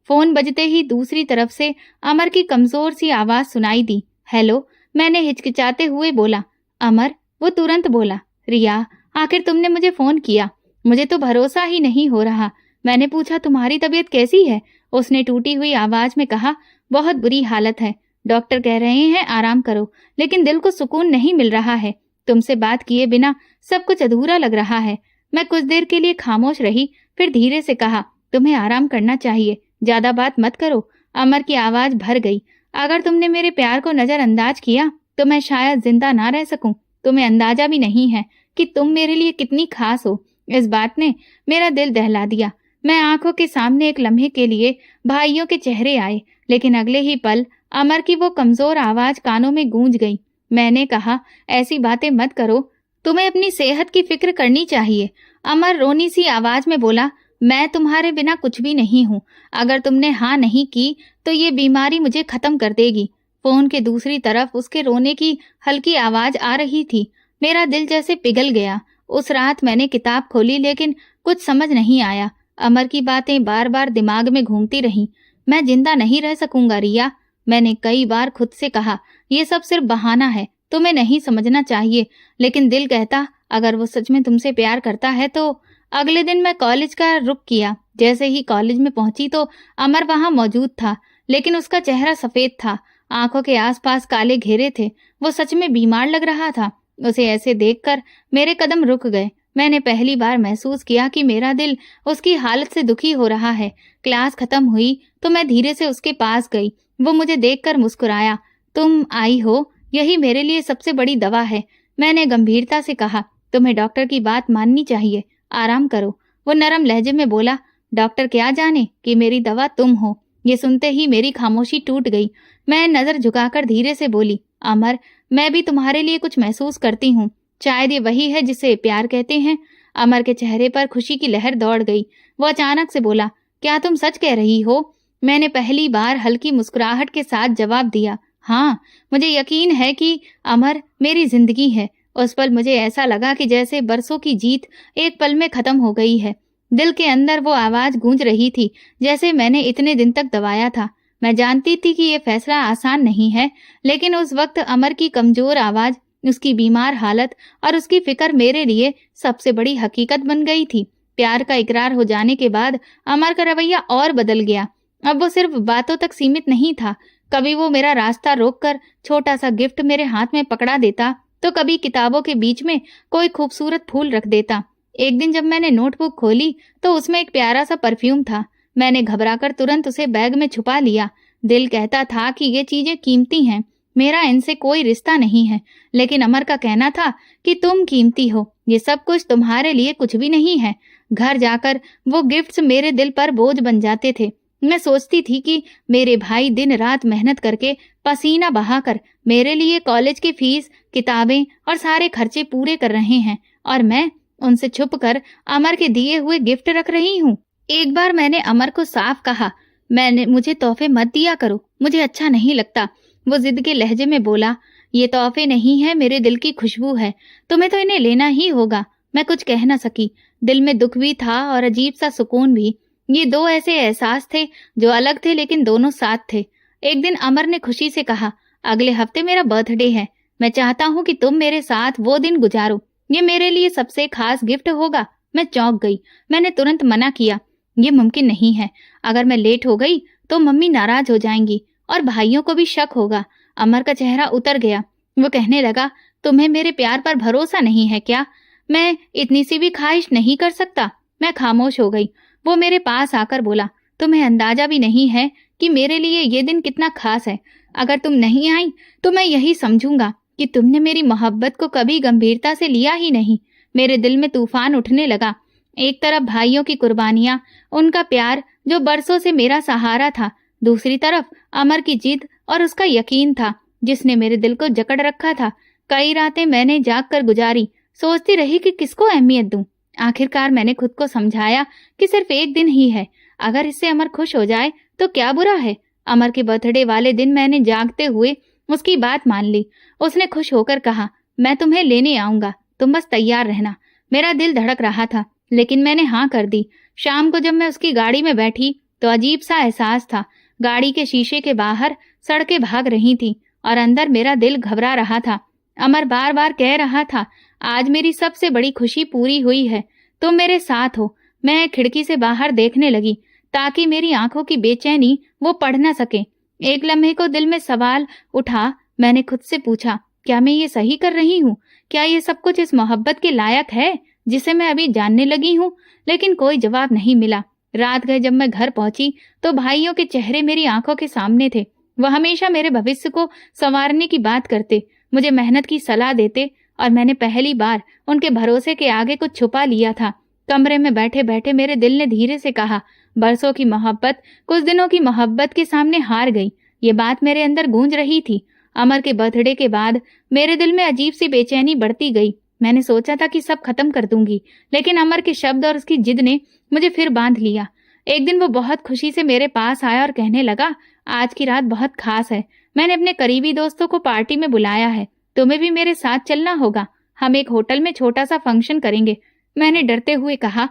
फोन बजते ही दूसरी तरफ से अमर की कमजोर सी आवाज सुनाई दी। हेलो, मैंने हिचकिचाते हुए बोला। अमर, वो तुरंत बोला, रिया, आखिर तुमने मुझे फोन किया। मुझे तो भरोसा ही नहीं हो रहा। मैंने पूछा, तुम्हारी तबीयत कैसी है? उसने टूटी हुई आवाज में कहा, बहुत बुरी हालत है। डॉक्टर कह रहे हैं आराम करो, लेकिन दिल को सुकून नहीं मिल रहा है। तुमसे बात किए बिना सब कुछ अधूरा लग रहा है। मैं कुछ देर के लिए खामोश रही, फिर धीरे से कहा, तुम्हें आराम करना चाहिए, ज्यादा बात मत करो। अमर की आवाज भर गई। अगर तुमने मेरे प्यार को नजरअंदाज किया तो मैं शायद जिंदा ना रह सकूं। तुम्हें अंदाजा भी नहीं है कि तुम मेरे लिए कितनी खास हो। इस बात ने मेरा दिल दहला दिया। मैं आंखों के सामने एक लम्हे के लिए भाइयों के चेहरे आए, लेकिन अगले ही पल अमर की वो कमजोर आवाज कानों में गूंज गई। मैंने कहा, ऐसी बातें मत करो, तुम्हें अपनी सेहत की फिक्र करनी चाहिए। अमर रोनी सी आवाज में बोला, मैं तुम्हारे बिना कुछ भी नहीं हूँ। अगर तुमने हाँ नहीं की तो ये बीमारी मुझे खत्म कर देगी। फोन के दूसरी तरफ उसके रोने की हल्की आवाज आ रही थी। मेरा दिल जैसे पिघल गया। उस रात मैंने किताब खोली, लेकिन कुछ समझ नहीं आया। अमर की बातें बार बार दिमाग में घूमती रहीं। मैं जिंदा नहीं रह सकूंगा रिया, मैंने कई बार खुद से कहा। ये सब सिर्फ बहाना है, तुम्हें नहीं समझना चाहिए। लेकिन दिल कहता, अगर वो सच में तुमसे प्यार करता है तो। अगले दिन मैं कॉलेज का रुख किया। जैसे ही कॉलेज में पहुंची तो अमर वहां मौजूद था, लेकिन उसका चेहरा सफेद था, आंखों के आसपास काले घेरे थे। वो सच में बीमार लग रहा था। उसे ऐसे देखकर मेरे कदम रुक गए। मैंने पहली बार महसूस किया कि मेरा दिल उसकी हालत से दुखी हो रहा है। क्लास खत्म हुई तो मैं धीरे से उसके पास गई। वो मुझे देखकर मुस्कुराया। तुम आई हो, यही मेरे लिए सबसे बड़ी दवा है। मैंने गंभीरता से कहा, तुम्हें डॉक्टर की बात माननी चाहिए, आराम करो। वो नरम लहजे में बोला, डॉक्टर क्या जाने कि मेरी दवा तुम हो। ये सुनते ही मेरी खामोशी टूट गई। मैं नजर झुकाकर धीरे से बोली, अमर, मैं भी तुम्हारे लिए कुछ महसूस करती हूँ। शायद ये वही है जिसे प्यार कहते हैं। अमर के चेहरे पर खुशी की लहर दौड़ गई। वो अचानक से बोला, क्या तुम सच कह रही हो? मैंने पहली बार हल्की मुस्कुराहट के साथ जवाब दिया, हाँ, मुझे यकीन है कि अमर मेरी जिंदगी है। उस पल मुझे ऐसा लगा कि जैसे बरसों की जीत एक पल में खत्म हो गई है। दिल के अंदर वो आवाज गूंज रही थी जैसे मैंने इतने दिन तक दबाया था। मैं जानती थी कि ये फैसला आसान नहीं है, लेकिन उस वक्त अमर की कमजोर आवाज, उसकी बीमार हालत और उसकी फिक्र मेरे लिए सबसे बड़ी हकीकत बन गई थी। प्यार का इकरार हो जाने के बाद अमर का रवैया और बदल गया। अब वो सिर्फ बातों तक सीमित नहीं था। कभी वो मेरा रास्ता रोककर छोटा सा गिफ्ट मेरे हाथ में पकड़ा देता, तो कभी किताबों के बीच में कोई खूबसूरत फूल रख देता। एक दिन जब मैंने नोटबुक खोली तो उसमें एक प्यारा सा परफ्यूम था। मैंने घबराकर तुरंत उसे बैग में छुपा लिया। दिल कहता था कि ये चीजें कीमती हैं, मेरा इनसे कोई रिश्ता नहीं है, लेकिन अमर का कहना था कि तुम कीमती हो, ये सब कुछ तुम्हारे लिए कुछ भी नहीं है। घर जाकर वो गिफ्ट्स मेरे दिल पर बोझ बन जाते थे। मैं सोचती थी कि मेरे भाई दिन रात मेहनत करके, पसीना बहाकर मेरे लिए कॉलेज की फीस, किताबें और सारे खर्चे पूरे कर रहे हैं, और मैं उनसे छुपकर अमर के दिए हुए गिफ्ट रख रही हूँ। एक बार मैंने अमर को साफ कहा, मुझे तोहफे मत दिया करो, मुझे अच्छा नहीं लगता। वो जिद के लहजे में बोला, ये तोहफे नहीं है, मेरे दिल की खुशबू है, तुम्हें तो इन्हें लेना ही होगा। मैं कुछ कह न सकी। दिल में दुख भी था और अजीब सा सुकून भी। ये दो ऐसे एहसास थे जो अलग थे लेकिन दोनों साथ थे। एक दिन अमर ने खुशी से कहा, अगले हफ्ते मेरा बर्थडे है, मैं चाहता हूँ कि तुम मेरे साथ वो दिन गुजारो, ये मेरे लिए सबसे खास गिफ्ट होगा। मैं चौंक गई। मैंने तुरंत मना किया, ये मुमकिन नहीं है। अगर मैं लेट हो गई तो मम्मी नाराज हो जाएंगी और भाइयों को भी शक होगा। अमर का चेहरा उतर गया। वो कहने लगा, तुम्हें मेरे प्यार पर भरोसा नहीं है क्या? मैं इतनी सी भी ख्वाहिश नहीं कर सकता? मैं खामोश हो गई। वो मेरे पास आकर बोला, तुम्हें अंदाजा भी नहीं है कि मेरे लिए ये दिन कितना खास है। अगर तुम नहीं आई तो मैं यही समझूंगा कि तुमने मेरी मोहब्बत को कभी गंभीरता से लिया ही नहीं। मेरे दिल में तूफान उठने लगा। एक तरफ भाइयों की कुर्बानियां, उनका प्यार जो बरसों से मेरा सहारा था, दूसरी तरफ अमर की जिद और उसका यकीन था जिसने मेरे दिल को जकड़ रखा था। कई रातें मैंने जाग कर गुजारी, सोचती रही कि किसको अहमियत दूं। आखिरकार मैंने खुद को समझाया कि सिर्फ एक दिन ही है, अगर इससे अमर खुश हो जाए तो क्या बुरा है। अमर के बर्थडे वाले दिन मैंने जागते हुए उसकी बात मान ली। उसने खुश होकर कहा, मैं तुम्हें लेने आऊंगा, तुम बस तैयार रहना। मेरा दिल धड़क रहा था, लेकिन मैंने हाँ कर दी। शाम को जब मैं उसकी गाड़ी में बैठी तो अजीब सा एहसास था। गाड़ी के शीशे के बाहर सड़कें भाग रही थी और अंदर मेरा दिल घबरा रहा था। अमर बार बार कह रहा था, आज मेरी सबसे बड़ी खुशी पूरी हुई है, तुम मेरे साथ हो। मैं खिड़की से बाहर देखने लगी ताकि मेरी आंखों की बेचैनी वो पढ़ न सके। एक लम्हे को दिल में सवाल उठा। मैंने खुद से पूछा, क्या मैं ये सही कर रही हूँ? क्या ये सब कुछ इस मोहब्बत के लायक है जिसे मैं अभी जानने लगी हूँ? लेकिन कोई जवाब नहीं मिला। रात गए जब मैं घर पहुंची तो भाइयों के चेहरे मेरी आंखों के सामने थे। वह हमेशा मेरे भविष्य को संवारने की बात करते, मुझे मेहनत की सलाह देते, और मैंने पहली बार उनके भरोसे के आगे कुछ छुपा लिया था। कमरे में बैठे बैठे मेरे दिल ने धीरे से कहा, बरसों की मोहब्बत कुछ दिनों की मोहब्बत के सामने हार गई। ये बात मेरे अंदर गूंज रही थी। अमर के बर्थडे के बाद मेरे दिल में अजीब सी बेचैनी बढ़ती गई। मैंने सोचा था कि सब खत्म कर दूंगी, लेकिन अमर के शब्द और उसकी जिद ने मुझे फिर बांध लिया। एक दिन वो बहुत खुशी से मेरे पास आया और कहने लगा, आज की रात बहुत खास है। मैंने अपने करीबी दोस्तों को पार्टी में बुलाया है, तुम्हें भी मेरे साथ चलना होगा। हम एक होटल में छोटा सा फंक्शन करेंगे। मैंने डरते हुए कहा,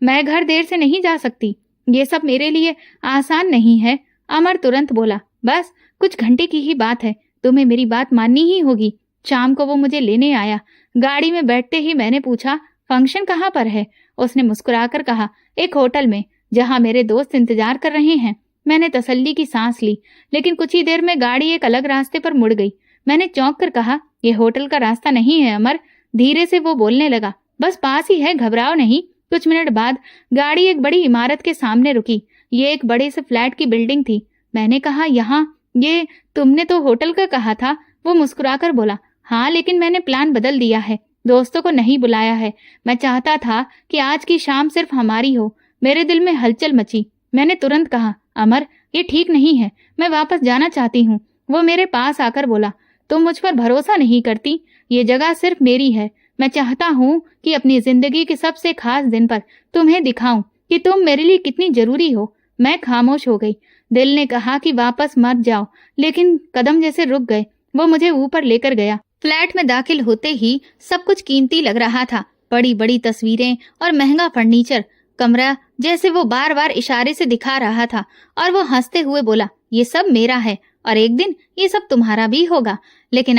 मैं घर देर से नहीं जा सकती, ये सब मेरे लिए आसान नहीं है। अमर तुरंत बोला, बस कुछ घंटे की ही बात है, तुम्हें मेरी बात माननी ही होगी। शाम को वो मुझे लेने आया। गाड़ी में बैठते ही मैंने पूछा, फंक्शन कहाँ पर है? उसने मुस्कुराकर कहा, एक होटल में, जहाँ मेरे दोस्त इंतजार कर रहे हैं। मैंने तसल्ली की सांस ली, लेकिन कुछ ही देर में गाड़ी एक अलग रास्ते पर मुड़ गई। मैंने चौंक कर कहा, ये होटल का रास्ता नहीं है अमर। धीरे से वो बोलने लगा, बस पास ही है, घबराओ नहीं। कुछ मिनट बाद गाड़ी एक बड़ी इमारत के सामने रुकी। ये एक बड़े से फ्लैट की बिल्डिंग थी। मैंने कहा, यहाँ? ये तुमने तो होटल का कहा था। वो मुस्कुराकर बोला, हाँ, लेकिन मैंने प्लान बदल दिया है, दोस्तों को नहीं बुलाया है। मैं चाहता था कि आज की शाम सिर्फ हमारी हो। मेरे दिल में हलचल मची। मैंने तुरंत कहा, अमर, ये ठीक नहीं है, मैं वापस जाना चाहती हूँ। वो मेरे पास आकर बोला, तुम मुझ पर भरोसा नहीं करती? ये जगह सिर्फ मेरी है। मैं चाहता हूँ कि अपनी जिंदगी के सबसे खास दिन पर तुम्हें दिखाऊं कि तुम मेरे लिए कितनी जरूरी हो। मैं खामोश हो गई। दिल ने कहा कि वापस मत जाओ, लेकिन कदम जैसे रुक गए। वो मुझे ऊपर लेकर गया। फ्लैट में दाखिल होते ही सब कुछ कीमती लग रहा था। बड़ी बड़ी तस्वीरें और महंगा फर्नीचर। कमरा जैसे वो बार बार इशारे से दिखा रहा था। और वो हंसते हुए बोला, ये सब मेरा है और एक दिन ये सब तुम्हारा भी होगा। लेकिन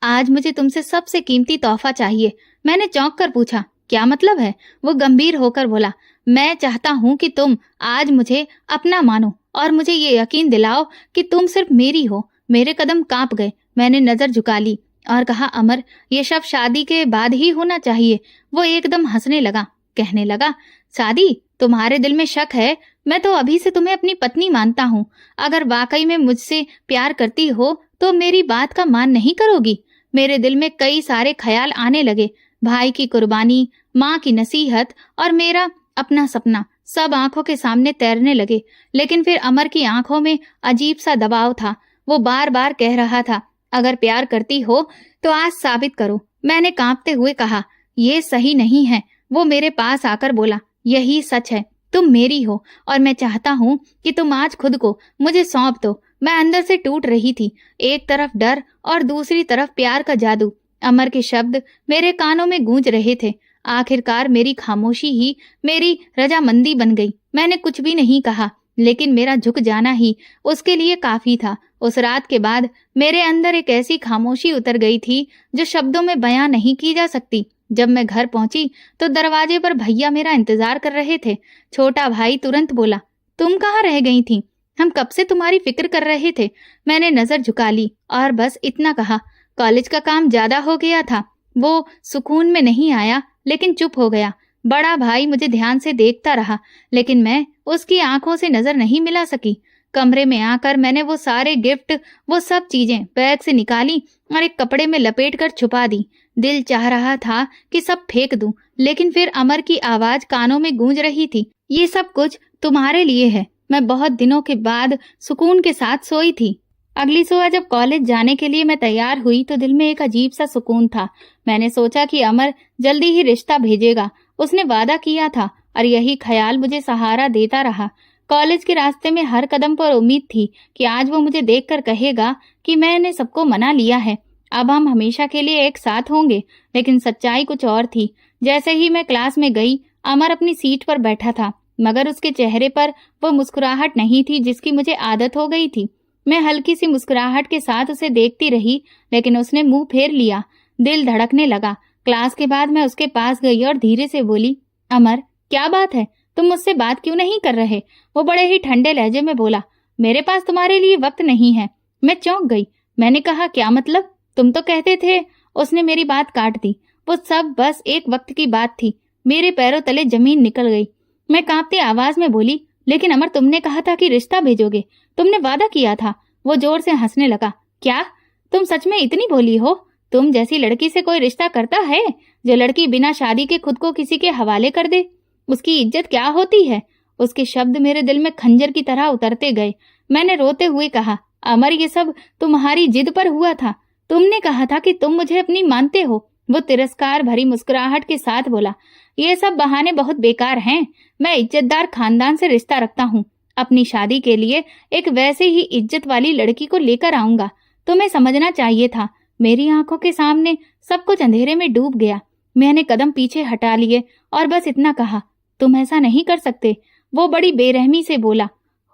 आज मुझे तुमसे सबसे कीमती तोहफा चाहिए। मैंने चौंक कर पूछा, क्या मतलब है? वो गंभीर होकर बोला, मैं चाहता हूँ कि तुम आज मुझे अपना मानो और मुझे ये यकीन दिलाओ कि तुम सिर्फ मेरी हो। मेरे कदम कांप गए। मैंने नजर झुका ली और कहा, अमर, ये सब शादी के बाद ही होना चाहिए। वो एकदम हंसने लगा, कहने लगा, शादी? तुम्हारे दिल में शक है? मैं तो अभी से तुम्हें अपनी पत्नी मानता हूँ। अगर वाकई में मुझसे प्यार करती हो तो मेरी बात का मान नहीं करोगी? मेरे दिल में कई सारे ख्याल आने लगे। भाई की कुर्बानी, माँ की नसीहत और मेरा अपना सपना सब आंखों के सामने तैरने लगे। लेकिन फिर अमर की आंखों में अजीब सा दबाव था। वो बार बार कह रहा था, अगर प्यार करती हो तो आज साबित करो। मैंने कांपते हुए कहा, ये सही नहीं है। वो मेरे पास आकर बोला, यही सच है, तुम मेरी हो और मैं चाहता हूँ कि तुम आज खुद को मुझे सौंप दो। मैं अंदर से टूट रही थी, एक तरफ डर और दूसरी तरफ प्यार का जादू। अमर के शब्द मेरे कानों में गूंज रहे थे। आखिरकार मेरी खामोशी ही मेरी रजामंदी बन गई। मैंने कुछ भी नहीं कहा, लेकिन मेरा झुक जाना ही उसके लिए काफी था। उस रात के बाद मेरे अंदर एक ऐसी खामोशी उतर गई थी जो शब्दों में बयां नहीं की जा सकती। जब मैं घर पहुंची तो दरवाजे पर भैया मेरा इंतजार कर रहे थे। छोटा भाई तुरंत बोला, तुम कहाँ रह गई थी? हम कब से तुम्हारी फिक्र कर रहे थे। मैंने नजर झुका ली और बस इतना कहा, कॉलेज का काम ज्यादा हो गया था। वो सुकून में नहीं आया लेकिन चुप हो गया। बड़ा भाई मुझे ध्यान से देखता रहा लेकिन मैं उसकी आंखों से नजर नहीं मिला सकी। कमरे में आकर मैंने वो सारे गिफ्ट, वो सब चीजें बैग से निकाली और एक कपड़े में लपेट कर छुपा दी। दिल चाह रहा था कि सब फेंक दूं, लेकिन फिर अमर की आवाज कानों में गूंज रही थी, ये सब कुछ तुम्हारे लिए है। मैं बहुत दिनों के बाद सुकून के साथ सोई थी। अगली सुबह जब कॉलेज जाने के लिए मैं तैयार हुई तो दिल में एक अजीब सा सुकून था। मैंने सोचा कि अमर जल्दी ही रिश्ता भेजेगा, उसने वादा किया था और यही ख्याल मुझे सहारा देता रहा। कॉलेज के रास्ते में हर कदम पर उम्मीद थी कि आज वो मुझे देखकर कहेगा कि मैंने सबको मना लिया है, अब हम हमेशा के लिए एक साथ होंगे। लेकिन सच्चाई कुछ और थी। जैसे ही मैं क्लास में गई, अमर अपनी सीट पर बैठा था, मगर उसके चेहरे पर वो मुस्कुराहट नहीं थी जिसकी मुझे आदत हो गई थी। मैं हल्की सी मुस्कुराहट के साथ उसे देखती रही, लेकिन उसने मुंह फेर लिया। दिल धड़कने लगा। क्लास के बाद मैं उसके पास गई और धीरे से बोली, अमर क्या बात है, तुम मुझसे बात क्यों नहीं कर रहे? वो बड़े ही ठंडे लहजे में बोला, मेरे पास तुम्हारे लिए वक्त नहीं है। मैं चौंक गई। मैंने कहा, क्या मतलब? तुम तो कहते थे। उसने मेरी बात काट दी। वो सब बस एक वक्त की बात थी। मेरे पैरों तले जमीन निकल गई। मैं कांपती आवाज में बोली, लेकिन अमर तुमने कहा था कि रिश्ता भेजोगे, तुमने वादा किया था। वो जोर से हंसने लगा। क्या तुम सच में इतनी भोली हो? तुम जैसी लड़की से कोई रिश्ता करता है? जो लड़की बिना शादी के खुद को किसी के हवाले कर दे, उसकी इज्जत क्या होती है? उसके शब्द मेरे दिल में खंजर की तरह उतरते गए। मैंने रोते हुए कहा, अमर ये सब तुम्हारी जिद पर हुआ था। तुमने कहा था कि तुम मुझे अपनी मानते हो। वो तिरस्कार भरी मुस्कुराहट के साथ बोला, ये सब बहाने बहुत बेकार हैं। मैं इज्जतदार खानदान से रिश्ता रखता हूँ। अपनी शादी के लिए एक वैसे ही इज्जत वाली लड़की को लेकर आऊंगा। तुम्हें समझना चाहिए था। मेरी आंखों के सामने सब कुछ अंधेरे में डूब गया। मैंने कदम पीछे हटा लिए और बस इतना कहा, तुम ऐसा नहीं कर सकते। वो बड़ी बेरहमी से बोला,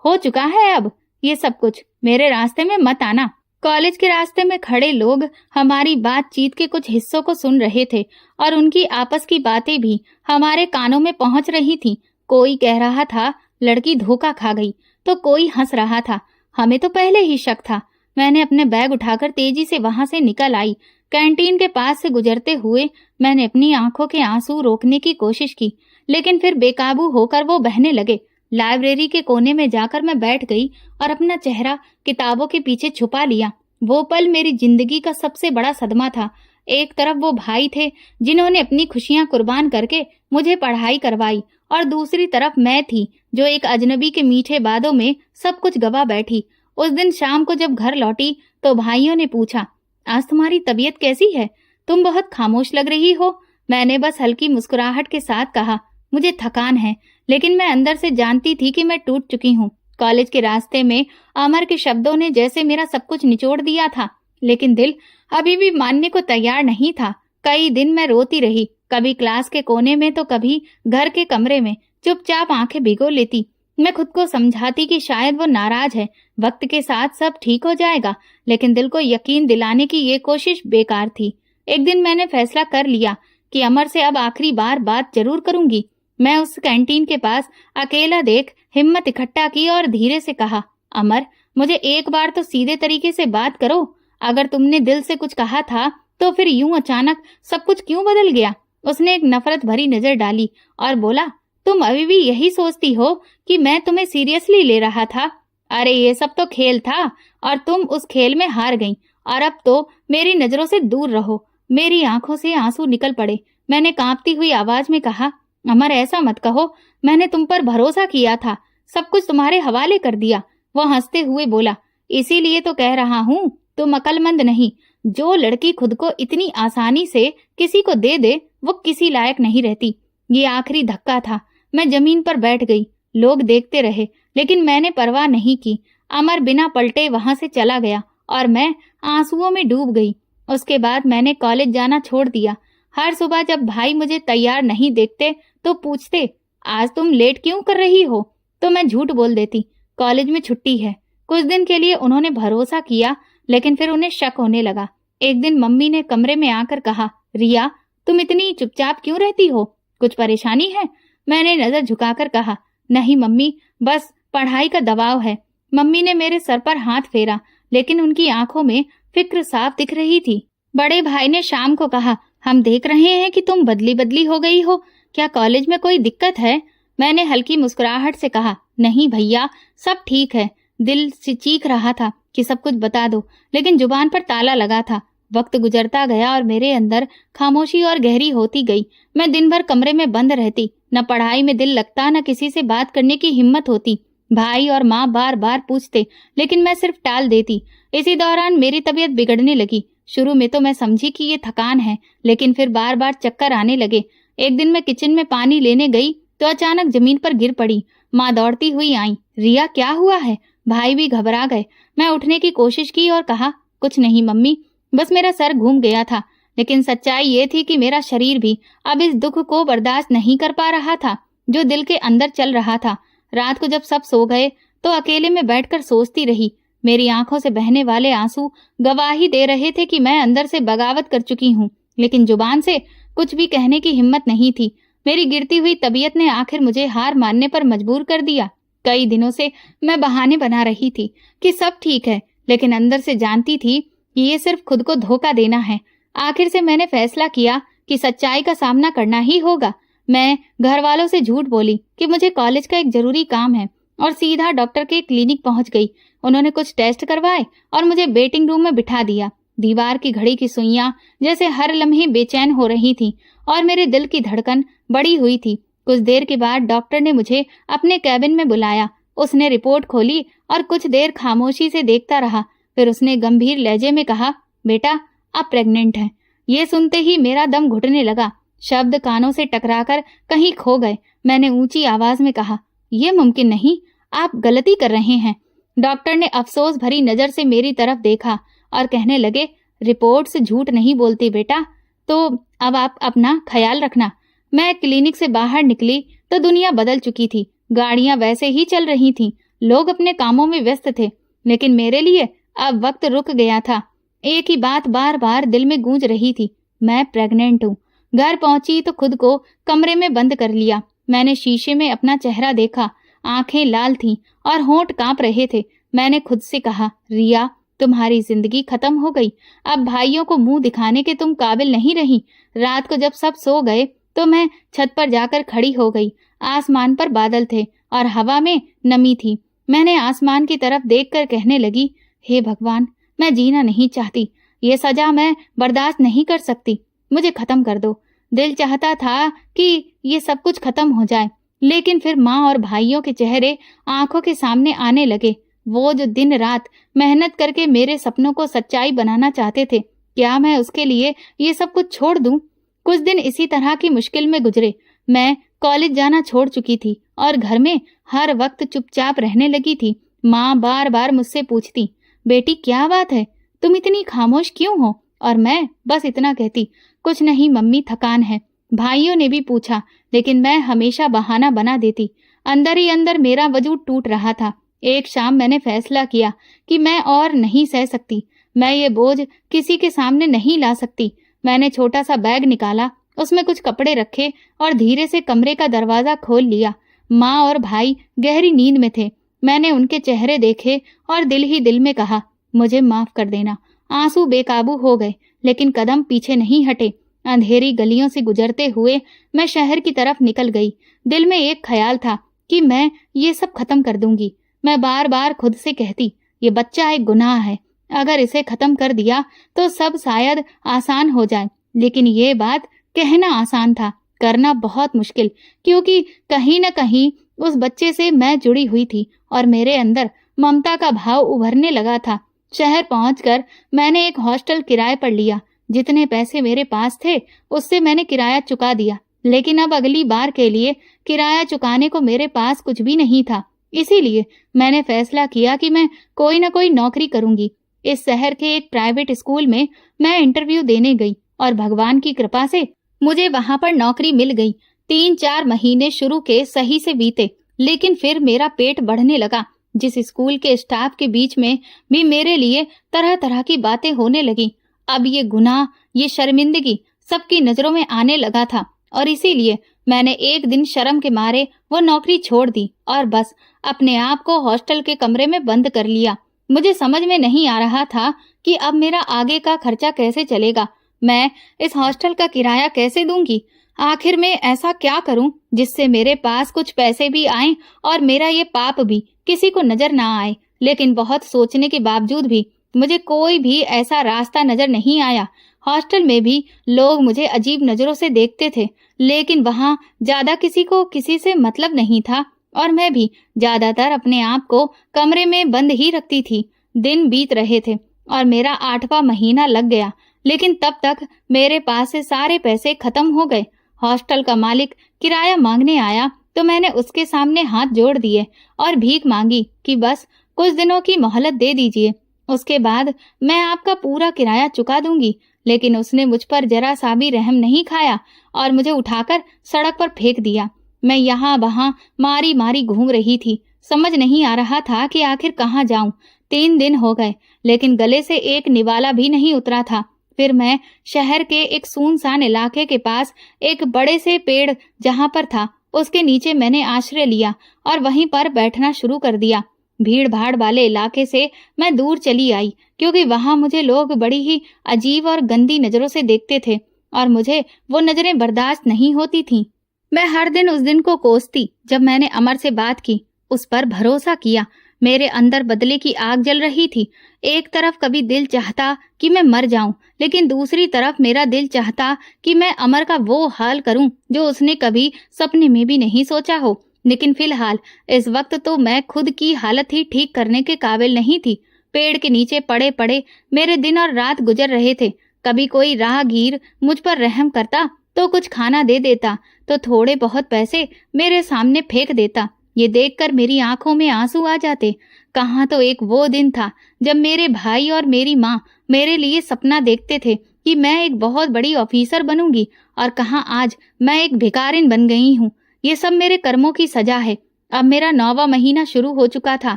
हो चुका है अब ये सब कुछ, मेरे रास्ते में मत आना। कॉलेज के रास्ते में खड़े लोग हमारी बातचीत के कुछ हिस्सों को सुन रहे थे और उनकी आपस की बातें भी हमारे कानों में पहुंच रही थीं। कोई कह रहा था लड़की धोखा खा गई, तो कोई हंस रहा था। हमें तो पहले ही शक था। मैंने अपने बैग उठाकर तेजी से वहां से निकल आई। कैंटीन के पास से गुजरते हुए मैंने अपनी आंखों के आंसू रोकने की कोशिश की, लेकिन फिर बेकाबू होकर वो बहने लगे। लाइब्रेरी के कोने में जाकर मैं बैठ गई और अपना चेहरा किताबों के पीछे छुपा लिया। वो पल मेरी जिंदगी का सबसे बड़ा सदमा था। एक तरफ वो भाई थे जिन्होंने अपनी खुशियां कुर्बान करके मुझे पढ़ाई करवाई, और दूसरी तरफ मैं थी जो एक अजनबी के मीठे बातों में सब कुछ गवा बैठी। उस दिन शाम को जब घर लौटी तो भाइयों ने पूछा, आज तुम्हारी तबीयत कैसी है? तुम बहुत खामोश लग रही हो। मैंने बस हल्की मुस्कुराहट के साथ कहा, मुझे थकान है। लेकिन मैं अंदर से जानती थी कि मैं टूट चुकी हूँ। कॉलेज के रास्ते में अमर के शब्दों ने जैसे मेरा सब कुछ निचोड़ दिया था, लेकिन दिल अभी भी मानने को तैयार नहीं था। कई दिन मैं रोती रही, कभी क्लास के कोने में तो कभी घर के कमरे में, चुपचाप आंखें भिगो लेती। मैं खुद को समझाती कि शायद वो नाराज है, वक्त के साथ सब ठीक हो जाएगा, लेकिन दिल को यकीन दिलाने की ये कोशिश बेकार थी। एक दिन मैंने फैसला कर लिया कि अमर से अब आखिरी बार बात जरूर करूंगी। मैं उस कैंटीन के पास अकेला देख हिम्मत इकट्ठा की और धीरे से कहा, अमर मुझे एक बार तो सीधे तरीके से बात करो। अगर तुमने दिल से कुछ कहा था तो फिर यूं अचानक सब कुछ क्यों बदल गया? उसने एक नफरत भरी नजर डाली और बोला, तुम अभी भी यही सोचती हो कि मैं तुम्हें सीरियसली ले रहा था? अरे ये सब तो खेल था और तुम उस खेल में हार गई, और अब तो मेरी नजरों से दूर रहो। मेरी आंखों से आंसू निकल पड़े। मैंने कांपती हुई आवाज में कहा, अमर ऐसा मत कहो, मैंने तुम पर भरोसा किया था, सब कुछ तुम्हारे हवाले कर दिया। वो हंसते हुए बोला, इसीलिए तो कह रहा हूँ तुम अक्लमंद नहीं। जो लड़की खुद को इतनी आसानी से किसी को दे दे वो किसी लायक नहीं रहती। ये आखिरी धक्का था। मैं जमीन पर बैठ गई। लोग देखते रहे, लेकिन मैंने परवाह नहीं की। अमर बिना पलटे वहां से चला गया और मैं आंसुओं में डूब गई। उसके बाद मैंने कॉलेज जाना छोड़ दिया। हर सुबह जब भाई मुझे तैयार नहीं देखते तो पूछते, आज तुम लेट क्यों कर रही हो? तो मैं झूठ बोल देती, कॉलेज में छुट्टी है। कुछ दिन के लिए उन्होंने भरोसा किया, लेकिन फिर उन्हें शक होने लगा। एक दिन मम्मी ने कमरे में आकर कहा, रिया तुम इतनी चुपचाप क्यों रहती हो? कुछ परेशानी है? मैंने नजर झुकाकर कहा, नहीं मम्मी, बस पढ़ाई का दबाव है। मम्मी ने मेरे सर पर हाथ फेरा, लेकिन उनकी आंखों में फिक्र साफ दिख रही थी। बड़े भाई ने शाम को कहा, हम देख रहे हैं कि तुम बदली बदली हो गई हो, क्या कॉलेज में कोई दिक्कत है? मैंने हल्की मुस्कुराहट से कहा, नहीं भैया, सब ठीक है। दिल से चीख रहा था कि सब कुछ बता दो, लेकिन जुबान पर ताला लगा था। वक्त गुजरता गया और मेरे अंदर खामोशी और गहरी होती गई। मैं दिन भर कमरे में बंद रहती, न पढ़ाई में दिल लगता, न किसी से बात करने की हिम्मत होती। भाई और माँ बार बार पूछते, लेकिन मैं सिर्फ टाल देती। इसी दौरान मेरी तबीयत बिगड़ने लगी। शुरू में तो मैं समझी कि ये थकान है, लेकिन फिर बार बार चक्कर आने लगे। एक दिन मैं किचन में पानी लेने गई तो अचानक जमीन पर गिर पड़ी। माँ दौड़ती हुई आई, रिया क्या हुआ है? भाई भी घबरा गए। मैं उठने की कोशिश की और कहा, कुछ नहीं मम्मी, बस मेरा सर घूम गया था। लेकिन सच्चाई ये थी कि मेरा शरीर भी अब इस दुख को बर्दाश्त नहीं कर पा रहा था जो दिल के अंदर चल रहा था। रात को जब सब सो गए तो अकेले में बैठकर सोचती रही। मेरी आंखों से बहने वाले आंसू गवाही दे रहे थे कि मैं अंदर से बगावत कर चुकी हूँ, लेकिन जुबान से कुछ भी कहने की हिम्मत नहीं थी। मेरी गिरती हुई तबीयत ने आखिर मुझे हार मानने पर मजबूर कर दिया। कई दिनों से मैं बहाने बना रही थी कि सब ठीक है, लेकिन अंदर से जानती थी कि ये सिर्फ खुद को धोखा देना है। आखिर से मैंने फैसला किया कि सच्चाई का सामना करना ही होगा। मैं घर वालों से झूठ बोली कि मुझे कॉलेज का एक जरूरी काम है और सीधा डॉक्टर के क्लिनिक पहुंच गई। उन्होंने कुछ टेस्ट करवाए और मुझे वेटिंग रूम में बिठा दिया। दीवार की घड़ी की सुइयां जैसे हर लम्हे बेचैन हो रही थी और मेरे दिल की धड़कन बढ़ी हुई थी। कुछ देर के बाद डॉक्टर ने मुझे अपने कैबिन में बुलाया। उसने रिपोर्ट खोली और कुछ देर खामोशी से देखता रहा। फिर उसने गंभीर लहजे में कहा, बेटा आप प्रेग्नेंट हैं। ये सुनते ही मेरा दम घुटने लगा। शब्द कानों से टकराकर कहीं खो गए। मैंने ऊंची आवाज में कहा, यह मुमकिन नहीं, आप गलती कर रहे हैं। डॉक्टर ने अफसोस भरी नजर से मेरी तरफ देखा और कहने लगे, रिपोर्ट से झूठ नहीं बोलती बेटा, तो अब आप अपना ख्याल रखना। मैं क्लिनिक से बाहर निकली तो दुनिया बदल चुकी थी। गाड़ियां वैसे ही चल रही थीं, लोग अपने कामों में व्यस्त थे, लेकिन मेरे लिए अब वक्त रुक गया था। एक ही बात बार बार दिल में गूंज रही थी, मैं प्रेग्नेंट हूँ। घर पहुंची तो खुद को कमरे में बंद कर लिया। मैंने शीशे में अपना चेहरा देखा। आंखें लाल थीं और होंठ कांप रहे थे। मैंने खुद से कहा, रिया तुम्हारी जिंदगी खत्म हो गई। अब भाइयों को मुंह दिखाने के तुम काबिल नहीं रही। रात को जब सब सो गए तो मैं छत पर जाकर खड़ी हो गई। आसमान पर बादल थे और हवा में नमी थी। मैंने आसमान की तरफ देखकर कहने लगी, हे भगवान, मैं जीना नहीं चाहती। ये सजा मैं बर्दाश्त नहीं कर सकती। मुझे खत्म कर दो। दिल चाहता था कि ये सब कुछ खत्म हो जाए, लेकिन फिर माँ और भाइयों के चेहरे आंखों के सामने आने लगे। वो जो दिन रात मेहनत करके मेरे सपनों को सच्चाई बनाना चाहते थे, क्या मैं उसके लिए ये सब कुछ छोड़ दूं? कुछ दिन इसी तरह की मुश्किल में गुजरे। मैं कॉलेज जाना छोड़ चुकी थी और घर में हर वक्त चुपचाप रहने लगी थी। माँ बार बार मुझसे पूछती, बेटी क्या बात है, तुम इतनी खामोश क्यों हो? और मैं बस इतना कहती, कुछ नहीं मम्मी, थकान है। भाइयों ने भी पूछा, लेकिन मैं हमेशा बहाना बना देती। अंदर ही अंदर मेरा वजूद टूट रहा था। एक शाम मैंने फैसला किया कि मैं और नहीं सह सकती। मैं ये बोझ किसी के सामने नहीं ला सकती। मैंने छोटा सा बैग निकाला, उसमें कुछ कपड़े रखे और धीरे से कमरे का दरवाजा खोल लिया। माँ और भाई गहरी नींद में थे। मैंने उनके चेहरे देखे और दिल ही दिल में कहा, मुझे माफ कर देना। आंसू बेकाबू हो गए, लेकिन कदम पीछे नहीं हटे। अंधेरी गलियों से गुजरते हुए मैं शहर की तरफ निकल गई। दिल में एक ख्याल था कि मैं ये सब खत्म कर दूंगी। मैं बार बार खुद से कहती, ये बच्चा एक गुनाह है, अगर इसे खत्म कर दिया तो सब शायद आसान हो जाए। लेकिन ये बात कहना आसान था, करना बहुत मुश्किल, क्योंकि कहीं न कहीं उस बच्चे से मैं जुड़ी हुई थी और मेरे अंदर ममता का भाव उभरने लगा था। शहर पहुंचकर मैंने एक हॉस्टल किराए पर लिया। जितने पैसे मेरे पास थे उससे मैंने किराया चुका दिया, लेकिन अब अगली बार के लिए किराया चुकाने को मेरे पास कुछ भी नहीं था। इसीलिए मैंने फैसला किया कि मैं कोई न कोई नौकरी करूंगी। इस शहर के एक प्राइवेट स्कूल में मैं इंटरव्यू देने गई और भगवान की कृपा से मुझे वहां पर नौकरी मिल गई। 3-4 महीने शुरू के सही से बीते, लेकिन फिर मेरा पेट बढ़ने लगा। जिस स्कूल के स्टाफ के बीच में भी मेरे लिए तरह तरह की बातें होने लगी। अब ये गुनाह, ये शर्मिंदगी सबकी नजरों में आने लगा था और इसीलिए मैंने एक दिन शर्म के मारे वो नौकरी छोड़ दी और बस अपने आप को हॉस्टल के कमरे में बंद कर लिया। मुझे समझ में नहीं आ रहा था कि अब मेरा आगे का खर्चा कैसे चलेगा, मैं इस हॉस्टल का किराया कैसे दूंगी। आखिर में ऐसा क्या करूं जिससे मेरे पास कुछ पैसे भी आएं और मेरा ये पाप भी किसी को नजर ना आए। लेकिन बहुत सोचने के बावजूद भी मुझे कोई भी ऐसा रास्ता नजर नहीं आया। हॉस्टल में भी लोग मुझे अजीब नजरों से देखते थे, लेकिन वहां ज्यादा किसी को किसी से मतलब नहीं था और मैं भी ज्यादातर अपने आप को कमरे में बंद ही रखती थी। दिन बीत रहे थे और मेरा 8वां महीना लग गया, लेकिन तब तक मेरे पास से सारे पैसे खत्म हो गए। हॉस्टल का मालिक किराया मांगने आया तो मैंने उसके सामने हाथ जोड़ दिए और भीख मांगी कि बस कुछ दिनों की मोहलत दे दीजिए, उसके बाद मैं आपका पूरा किराया चुका दूंगी। लेकिन उसने मुझ पर जरा सा भी रहम नहीं खाया और मुझे उठाकर सड़क पर फेंक दिया। मैं यहाँ वहां मारी मारी घूम रही थी, समझ नहीं आ रहा था कि आखिर कहाँ जाऊं। 3 दिन हो गए लेकिन गले से एक निवाला भी नहीं उतरा था। फिर मैं शहर के एक सुनसान इलाके के पास एक बड़े से पेड़ जहां पर था उसके नीचे मैंने आश्रय लिया और वहीं पर बैठना शुरू कर दिया। भीड़ भाड़ वाले इलाके से मैं दूर चली आई क्योंकि वहां मुझे लोग बड़ी ही अजीब और गंदी नजरों से देखते थे और मुझे वो नजरें बर्दाश्त नहीं होती थीं। मैं हर दिन उस दिन को कोसती जब मैंने अमर से बात की, उस पर भरोसा किया। मेरे अंदर बदले की आग जल रही थी। एक तरफ कभी दिल चाहता कि मैं मर जाऊं, लेकिन दूसरी तरफ मेरा दिल चाहता कि मैं अमर का वो हाल करूं जो उसने कभी सपने में भी नहीं सोचा हो। लेकिन फिलहाल इस वक्त तो मैं खुद की हालत ही ठीक करने के काबिल नहीं थी। पेड़ के नीचे पड़े पड़े मेरे दिन और रात गुजर रहे थे। कभी कोई राहगीर मुझ पर रहम करता तो कुछ खाना दे देता, तो थोड़े बहुत पैसे मेरे सामने फेंक देता। ये देखकर मेरी आंखों में आंसू आ जाते। कहाँ तो एक वो दिन था जब मेरे भाई और मेरी माँ मेरे लिए सपना देखते थे कि मैं एक बहुत बड़ी ऑफिसर बनूंगी, और कहाँ आज मैं एक भिखारिन बन गई हूँ। ये सब मेरे कर्मों की सजा है। अब मेरा 9वां महीना शुरू हो चुका था।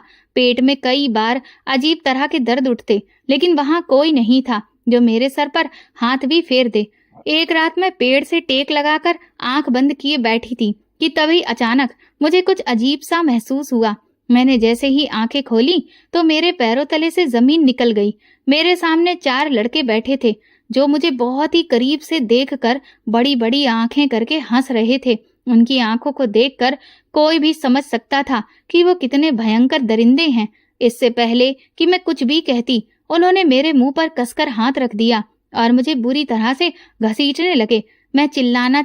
पेट में कई बार अजीब तरह के दर्द उठते, लेकिन वहां कोई नहीं था जो मेरे सर पर हाथ भी फेर दे। एक रात मैं पेड़ से टेक लगाकर आंख बंद किए बैठी थी कि तभी अचानक मुझे कुछ अजीब सा महसूस हुआ। मैंने जैसे ही आंखें खोली तो मेरे पैरों तले से जमीन निकल गई। मेरे सामने 4 लड़के बैठे थे जो मुझे बहुत ही करीब से देखकर बड़ी बड़ी आंखें करके हंस रहे थे। उनकी आंखों को देखकर कोई भी समझ सकता था कि वो कितने भयंकर दरिंदे हैं। इससे पहले कि मैं कुछ भी कहती, उन्होंने मेरे मुंह पर कसकर हाथ रख दिया और मुझे बुरी तरह से घसीटने लगे। मैं चिल्लाना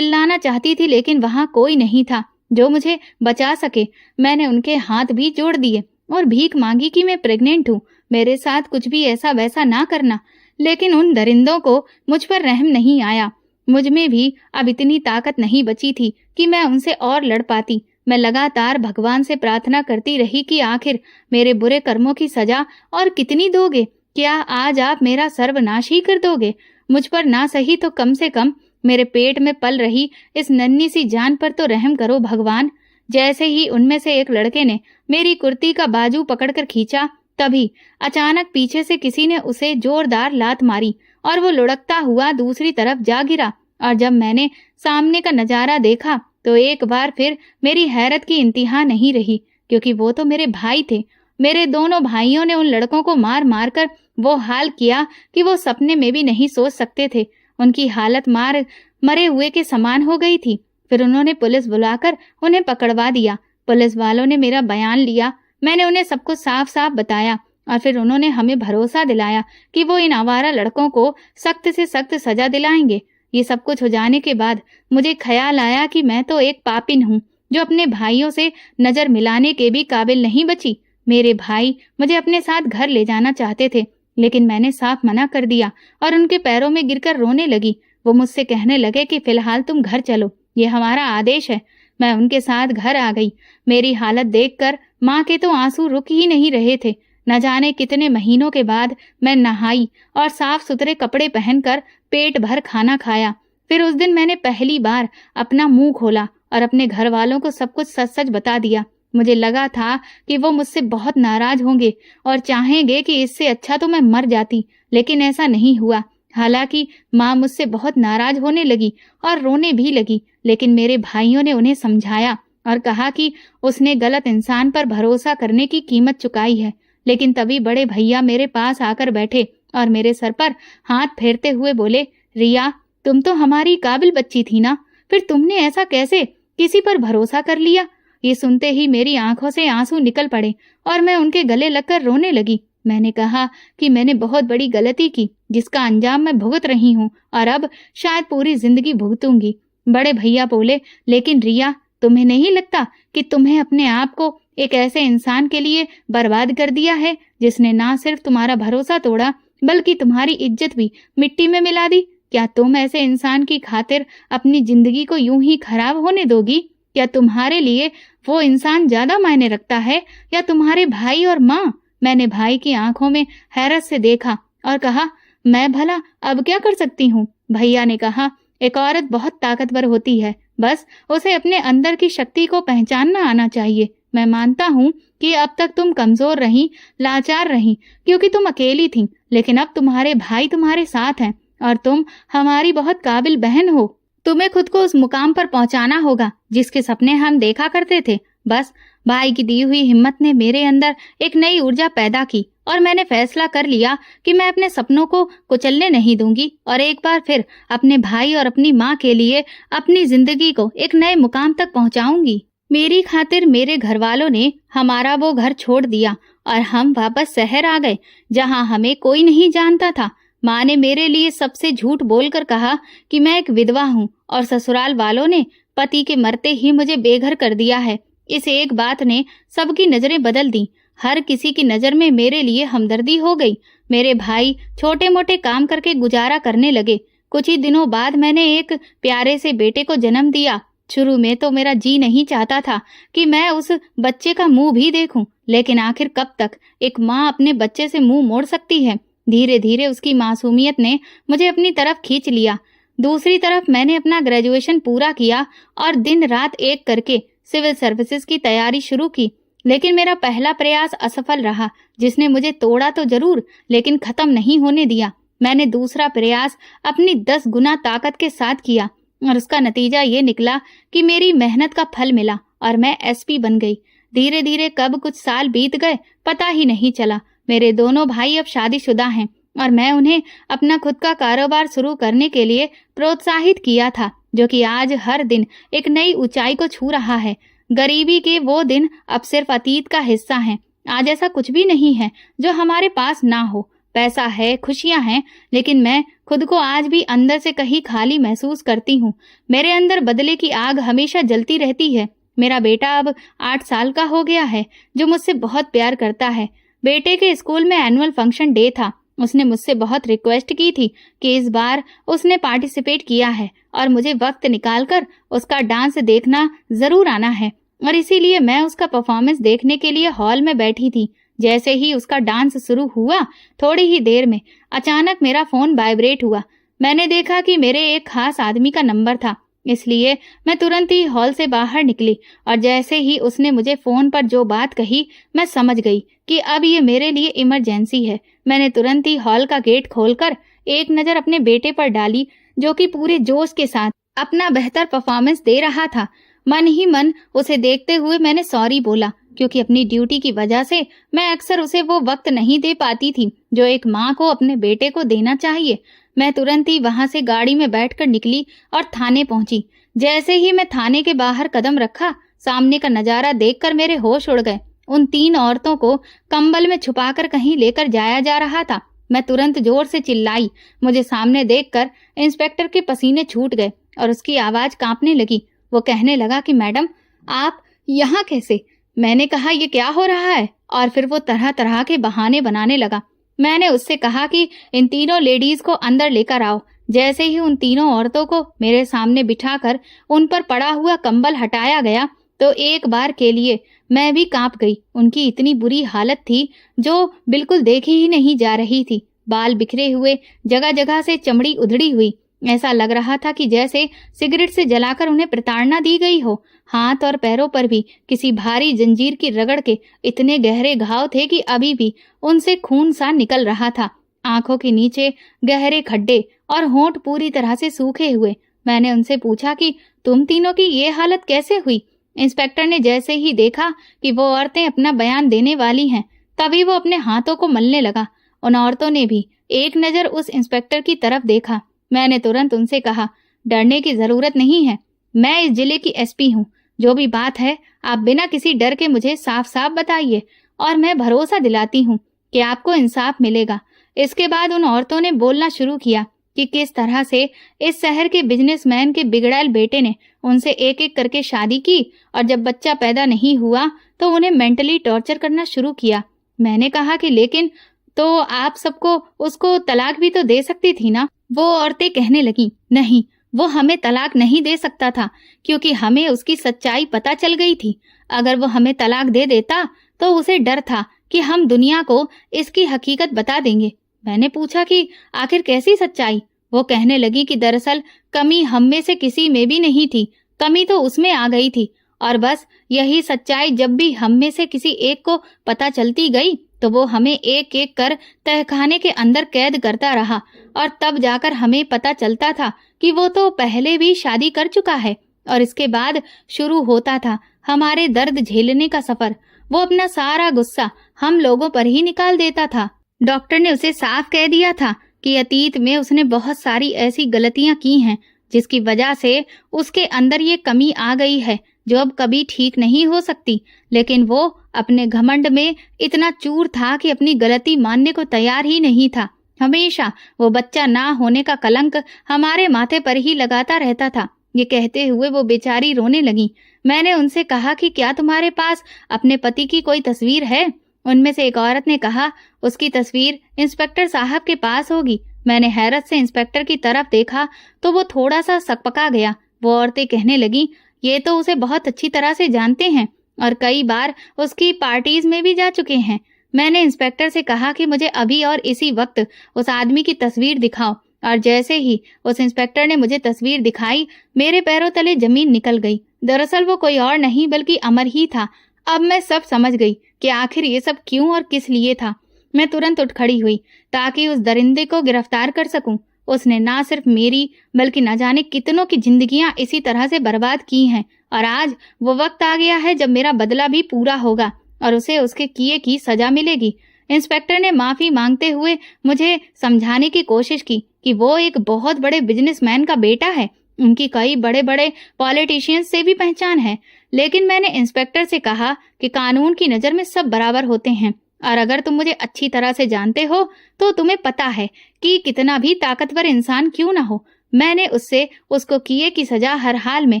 चाहती थी लेकिन वहां कोई नहीं था जो मुझे बचा सके। मैंने उनके हाथ भी जोड़ दिए और भीख मांगी कि मैं प्रेग्नेंट हूँ, मेरे साथ कुछ भी ऐसा वैसा ना करना। लेकिन उन दरिंदों को मुझ पर रहम नहीं आया। मुझ में भी अब इतनी ताकत नहीं बची थी कि मैं उनसे और लड़ पाती। मैं लगातार भगवान से प्रार्थना करती रही कि आखिर मेरे बुरे कर्मों की सजा और कितनी दोगे? क्या आज आप मेरा सर्वनाश ही कर दोगे? मुझ पर ना सही तो कम से कम मेरे पेट में पल रही इस नन्ही सी जान पर तो रहम करो भगवान। जैसे ही उनमें से एक लड़के ने मेरी कुर्ती का बाजू पकड़कर खींचा, तभी अचानक पीछे से किसी ने उसे जोरदार लात मारी और वो लुढ़कता हुआ दूसरी तरफ जा गिरा। और जब मैंने सामने का नजारा देखा तो एक बार फिर मेरी हैरत की इंतहा नहीं रही, क्योंकि वो तो मेरे भाई थे। मेरे दोनों भाइयों ने उन लड़कों को मार मार कर वो हाल किया कि वो सपने में भी नहीं सोच सकते थे। उनकी हालत मरे हुए के समान हो गई थी। फिर उन्होंने पुलिस बुलाकर उन्हें पकड़वा दिया। पुलिस वालों ने मेरा बयान लिया। मैंने उन्हें सब कुछ साफ साफ बताया और फिर उन्होंने हमें भरोसा दिलाया कि वो इन आवारा लड़कों को सख्त से सख्त सजा दिलाएंगे। ये सब कुछ हो जाने के बाद मुझे ख्याल आया कि मैं तो एक पापिन हूँ जो अपने भाइयों से नजर मिलाने के भी काबिल नहीं बची। मेरे भाई मुझे अपने साथ घर ले जाना चाहते थे, लेकिन मैंने साफ मना कर दिया और उनके पैरों में गिरकर रोने लगी। वो मुझसे कहने लगे कि फिलहाल तुम घर चलो, ये हमारा आदेश है। मैं उनके साथ घर आ गई। मेरी हालत देखकर माँ के तो आंसू रुक ही नहीं रहे थे। न जाने कितने महीनों के बाद मैं नहाई और साफ सुथरे कपड़े पहनकर पेट भर खाना खाया। फिर उस दिन मैंने पहली बार अपना मुंह खोला और अपने घर वालों को सब कुछ सच सच बता दिया। मुझे लगा था कि वो मुझसे बहुत नाराज होंगे और चाहेंगे कि इससे अच्छा तो मैं मर जाती, लेकिन ऐसा नहीं हुआ। हालांकि माँ मुझसे बहुत नाराज होने लगी और रोने भी लगी, लेकिन मेरे भाइयों ने उन्हें समझाया और कहा कि उसने गलत इंसान पर भरोसा करने की कीमत चुकाई है। लेकिन तभी बड़े भैया मेरे पास आकर बैठे और मेरे सर पर हाथ फेरते हुए बोले, रिया, तुम तो हमारी काबिल बच्ची थी ना, फिर तुमने ऐसा कैसे किसी पर भरोसा कर लिया। ये सुनते ही मेरी आंखों से आंसू निकल पड़े और मैं उनके गले लगकर रोने लगी। मैंने कहा कि मैंने बहुत बड़ी गलती की, जिसका अंजाम मैं भुगत रही हूँ और अब शायद पूरी जिंदगी भुगतूंगी। बड़े भैया बोले, लेकिन रिया, तुम्हें नहीं लगता कि तुम्हें अपने आप को एक ऐसे इंसान के लिए बर्बाद कर दिया है जिसने ना सिर्फ तुम्हारा भरोसा तोड़ा बल्कि तुम्हारी इज्जत भी मिट्टी में मिला दी। क्या तुम ऐसे इंसान की खातिर अपनी जिंदगी को यूं ही खराब होने दोगी? क्या तुम्हारे लिए वो इंसान ज्यादा मायने रखता है या तुम्हारे भाई और माँ? मैंने भाई की आंखों में हैरत से देखा और कहा, मैं भला अब क्या कर सकती हूँ? भैया ने कहा, एक औरत बहुत ताकतवर होती है, बस उसे अपने अंदर की शक्ति को पहचानना आना चाहिए। मैं मानता हूँ कि अब तक तुम कमजोर रही, लाचार रही, क्योंकि तुम अकेली थी, लेकिन अब तुम्हारे भाई तुम्हारे साथ हैं और तुम हमारी बहुत काबिल बहन हो। तुम्हें खुद को उस मुकाम पर पहुंचाना होगा जिसके सपने हम देखा करते थे। बस भाई की दी हुई हिम्मत ने मेरे अंदर एक नई ऊर्जा पैदा की और मैंने फैसला कर लिया कि मैं अपने सपनों को कुचलने नहीं दूंगी और एक बार फिर अपने भाई और अपनी माँ के लिए अपनी जिंदगी को एक नए मुकाम तक पहुंचाऊंगी। मेरी खातिर मेरे घर वालों ने हमारा वो घर छोड़ दिया और हम वापस शहर आ गए जहाँ हमें कोई नहीं जानता था। माँ ने मेरे लिए सबसे झूठ बोलकर कहा कि मैं एक विधवा हूँ और ससुराल वालों ने पति के मरते ही मुझे बेघर कर दिया है। इस एक बात ने सबकी नजरें बदल दी। हर किसी की नजर में मेरे लिए हमदर्दी हो गई। मेरे भाई छोटे मोटे काम करके गुजारा करने लगे। कुछ ही दिनों बाद मैंने एक प्यारे से बेटे को जन्म दिया। शुरू में तो मेरा जी नहीं चाहता था कि मैं उस बच्चे का मुंह भी देखूं, लेकिन आखिर कब तक एक माँ अपने बच्चे से मुंह मोड़ सकती है। धीरे धीरे उसकी मासूमियत ने मुझे अपनी तरफ खींच लिया। दूसरी तरफ मैंने अपना ग्रेजुएशन पूरा किया और दिन रात एक करके सिविल सर्विसेज की तैयारी शुरू की, लेकिन मेरा पहला प्रयास असफल रहा, जिसने मुझे तोड़ा तो जरूर लेकिन खत्म नहीं होने दिया। मैंने दूसरा प्रयास अपनी 10 गुना ताकत के साथ किया और उसका नतीजा ये निकला कि मेरी मेहनत का फल मिला और मैं एसपी बन गई। धीरे धीरे कब कुछ साल बीत गए पता ही नहीं चला। मेरे दोनों भाई अब शादीशुदा हैं और मैं उन्हें अपना खुद का कारोबार शुरू करने के लिए प्रोत्साहित किया था, जो कि आज हर दिन एक नई ऊंचाई को छू रहा है। गरीबी के वो दिन अब सिर्फ अतीत का हिस्सा हैं। आज ऐसा कुछ भी नहीं है जो हमारे पास ना हो। पैसा है, खुशियां हैं, लेकिन मैं खुद को आज भी अंदर से कहीं खाली महसूस करती हूँ। मेरे अंदर बदले की आग हमेशा जलती रहती है। मेरा बेटा अब 8 साल का हो गया है, जो मुझसे बहुत प्यार करता है। बेटे के स्कूल में एनुअल फंक्शन डे था। उसने मुझसे बहुत रिक्वेस्ट की थी कि इस बार उसने पार्टिसिपेट किया है और मुझे वक्त निकालकर उसका डांस देखना जरूर आना है, और इसीलिए मैं उसका परफॉर्मेंस देखने के लिए हॉल में बैठी थी। जैसे ही उसका डांस शुरू हुआ, थोड़ी ही देर में अचानक मेरा फोन वाइब्रेट हुआ। मैंने देखा कि मेरे एक खास आदमी का नंबर था, इसलिए मैं तुरंत ही हॉल से बाहर निकली और जैसे ही उसने मुझे फोन पर जो बात कही, मैं समझ गई कि अब ये मेरे लिए इमरजेंसी है। मैंने तुरंत ही हॉल का गेट खोलकर एक नजर अपने बेटे पर डाली, जो कि पूरे जोश के साथ अपना बेहतर परफॉर्मेंस दे रहा था। मन ही मन उसे देखते हुए मैंने सॉरी बोला, क्योंकि अपनी ड्यूटी की वजह से मैं अक्सर उसे वो वक्त नहीं दे पाती थी जो एक माँ को अपने बेटे को देना चाहिए। मैं तुरंत ही वहां से गाड़ी में बैठकर निकली और थाने पहुंची। जैसे ही मैं थाने के बाहर कदम रखा, सामने का नजारा देखकर मेरे होश उड़ गए। उन 3 औरतों को कंबल में छुपाकर कहीं लेकर जाया जा रहा था। मैं तुरंत जोर से चिल्लाई। मुझे सामने देखकर इंस्पेक्टर के पसीने छूट गए और उसकी आवाज कांपने लगी। वो कहने लगा कि मैडम, आप यहाँ कैसे? मैंने कहा, ये क्या हो रहा है? और फिर वो तरह तरह के बहाने बनाने लगा। मैंने उससे कहा कि इन तीनों लेडीज को अंदर लेकर आओ। जैसे ही उन तीनों औरतों को मेरे सामने बिठाकर उन पर पड़ा हुआ कंबल हटाया गया, तो एक बार के लिए मैं भी कांप गई। उनकी इतनी बुरी हालत थी जो बिल्कुल देखी ही नहीं जा रही थी। बाल बिखरे हुए, जगह जगह से चमड़ी उधड़ी हुई। ऐसा लग रहा था कि जैसे सिगरेट से जलाकर उन्हें प्रताड़ना दी गई हो। हाथ और पैरों पर भी किसी भारी जंजीर की रगड़ के इतने गहरे घाव थे कि अभी भी उनसे खून सा निकल रहा था। आंखों के नीचे गहरे खड्डे और होंठ पूरी तरह से सूखे हुए। मैंने उनसे पूछा कि तुम तीनों की ये हालत कैसे हुई? इंस्पेक्टर ने जैसे ही देखा कि वो औरतें अपना बयान देने वाली हैं, तभी वो अपने हाथों को मलने लगा। उन औरतों ने भी एक नज़र उस इंस्पेक्टर की तरफ देखा। मैंने तुरंत उनसे कहा, डरने की जरूरत नहीं है, मैं इस जिले की एसपी हूँ। जो भी बात है आप बिना किसी डर के मुझे साफ साफ बताइए और मैं भरोसा दिलाती हूँ कि आपको इंसाफ मिलेगा। इसके बाद उन औरतों ने बोलना शुरू किया कि किस तरह से इस शहर के बिजनेसमैन के बिगड़ैल बेटे ने उनसे एक एक करके शादी की और जब बच्चा पैदा नहीं हुआ तो उन्हें मेंटली टॉर्चर करना शुरू किया। मैंने कहा कि लेकिन तो आप सबको उसको तलाक भी तो दे सकती थी ना। वो औरतें कहने लगी, नहीं, वो हमें तलाक नहीं दे सकता था क्योंकि हमें उसकी सच्चाई पता चल गई थी। अगर वो हमें तलाक दे देता तो उसे डर था कि हम दुनिया को इसकी हकीकत बता देंगे। मैंने पूछा कि आखिर कैसी सच्चाई? वो कहने लगी कि दरअसल कमी हम में से किसी में भी नहीं थी, कमी तो उसमें आ गई थी और बस यही सच्चाई जब भी हम में से किसी एक को पता चलती गई तो वो हमें एक एक कर तहखाने के अंदर कैद करता रहा और तब जाकर हमें पता चलता था कि वो तो पहले भी शादी कर चुका है। और इसके बाद शुरू होता था हमारे दर्द झेलने का सफर। वो अपना सारा गुस्सा हम लोगों पर ही निकाल देता था। डॉक्टर ने उसे साफ कह दिया था कि अतीत में उसने बहुत सारी ऐसी गलतियां की हैं जिसकी वजह से उसके अंदर ये कमी आ गई है जो अब कभी ठीक नहीं हो सकती। लेकिन वो अपने घमंड में इतना चूर था कि अपनी गलती मानने को तैयार ही नहीं था। हमेशा वो बच्चा ना होने का कलंक हमारे माथे पर ही लगाता रहता था। ये कहते हुए वो बेचारी रोने लगी। मैंने उनसे कहा कि क्या तुम्हारे पास अपने पति की कोई तस्वीर है? उनमें से एक औरत ने कहा, उसकी तस्वीर इंस्पेक्टर साहब के पास होगी। मैंने हैरत से इंस्पेक्टर की तरफ देखा तो वो थोड़ा सा सकपका गया। वो औरतें कहने लगी, ये तो उसे बहुत अच्छी तरह से जानते हैं और कई बार उसकी पार्टीज में भी जा चुके हैं। मैंने इंस्पेक्टर से कहा कि मुझे अभी और इसी वक्त उस आदमी की तस्वीर दिखाओ और जैसे ही उस इंस्पेक्टर ने मुझे तस्वीर दिखाई मेरे पैरों तले जमीन निकल गई। दरअसल वो कोई और नहीं बल्कि अमर ही था। अब मैं सब समझ गई कि आखिर ये सब क्यों और किस लिए था। मैं तुरंत उठ खड़ी हुई ताकि उस दरिंदे को गिरफ्तार कर सकूं। उसने ना सिर्फ मेरी बल्कि न जाने कितनों की जिंदगियां इसी तरह से बर्बाद की हैं और आज वो वक्त आ गया है जब मेरा बदला भी पूरा होगा और उसे उसके किए की सजा मिलेगी। इंस्पेक्टर ने माफी मांगते हुए मुझे समझाने की कोशिश की कि वो एक बहुत बड़े बिजनेसमैन का बेटा है, उनकी कई बड़े बड़े पॉलिटिशियंस से भी पहचान है। लेकिन मैंने इंस्पेक्टर से कहा कि कानून की नज़र में सब बराबर होते हैं और अगर तुम मुझे अच्छी तरह से जानते हो तो तुम्हें पता है कि कितना भी ताकतवर इंसान क्यों ना हो, मैंने उससे उसको किए की सजा हर हाल में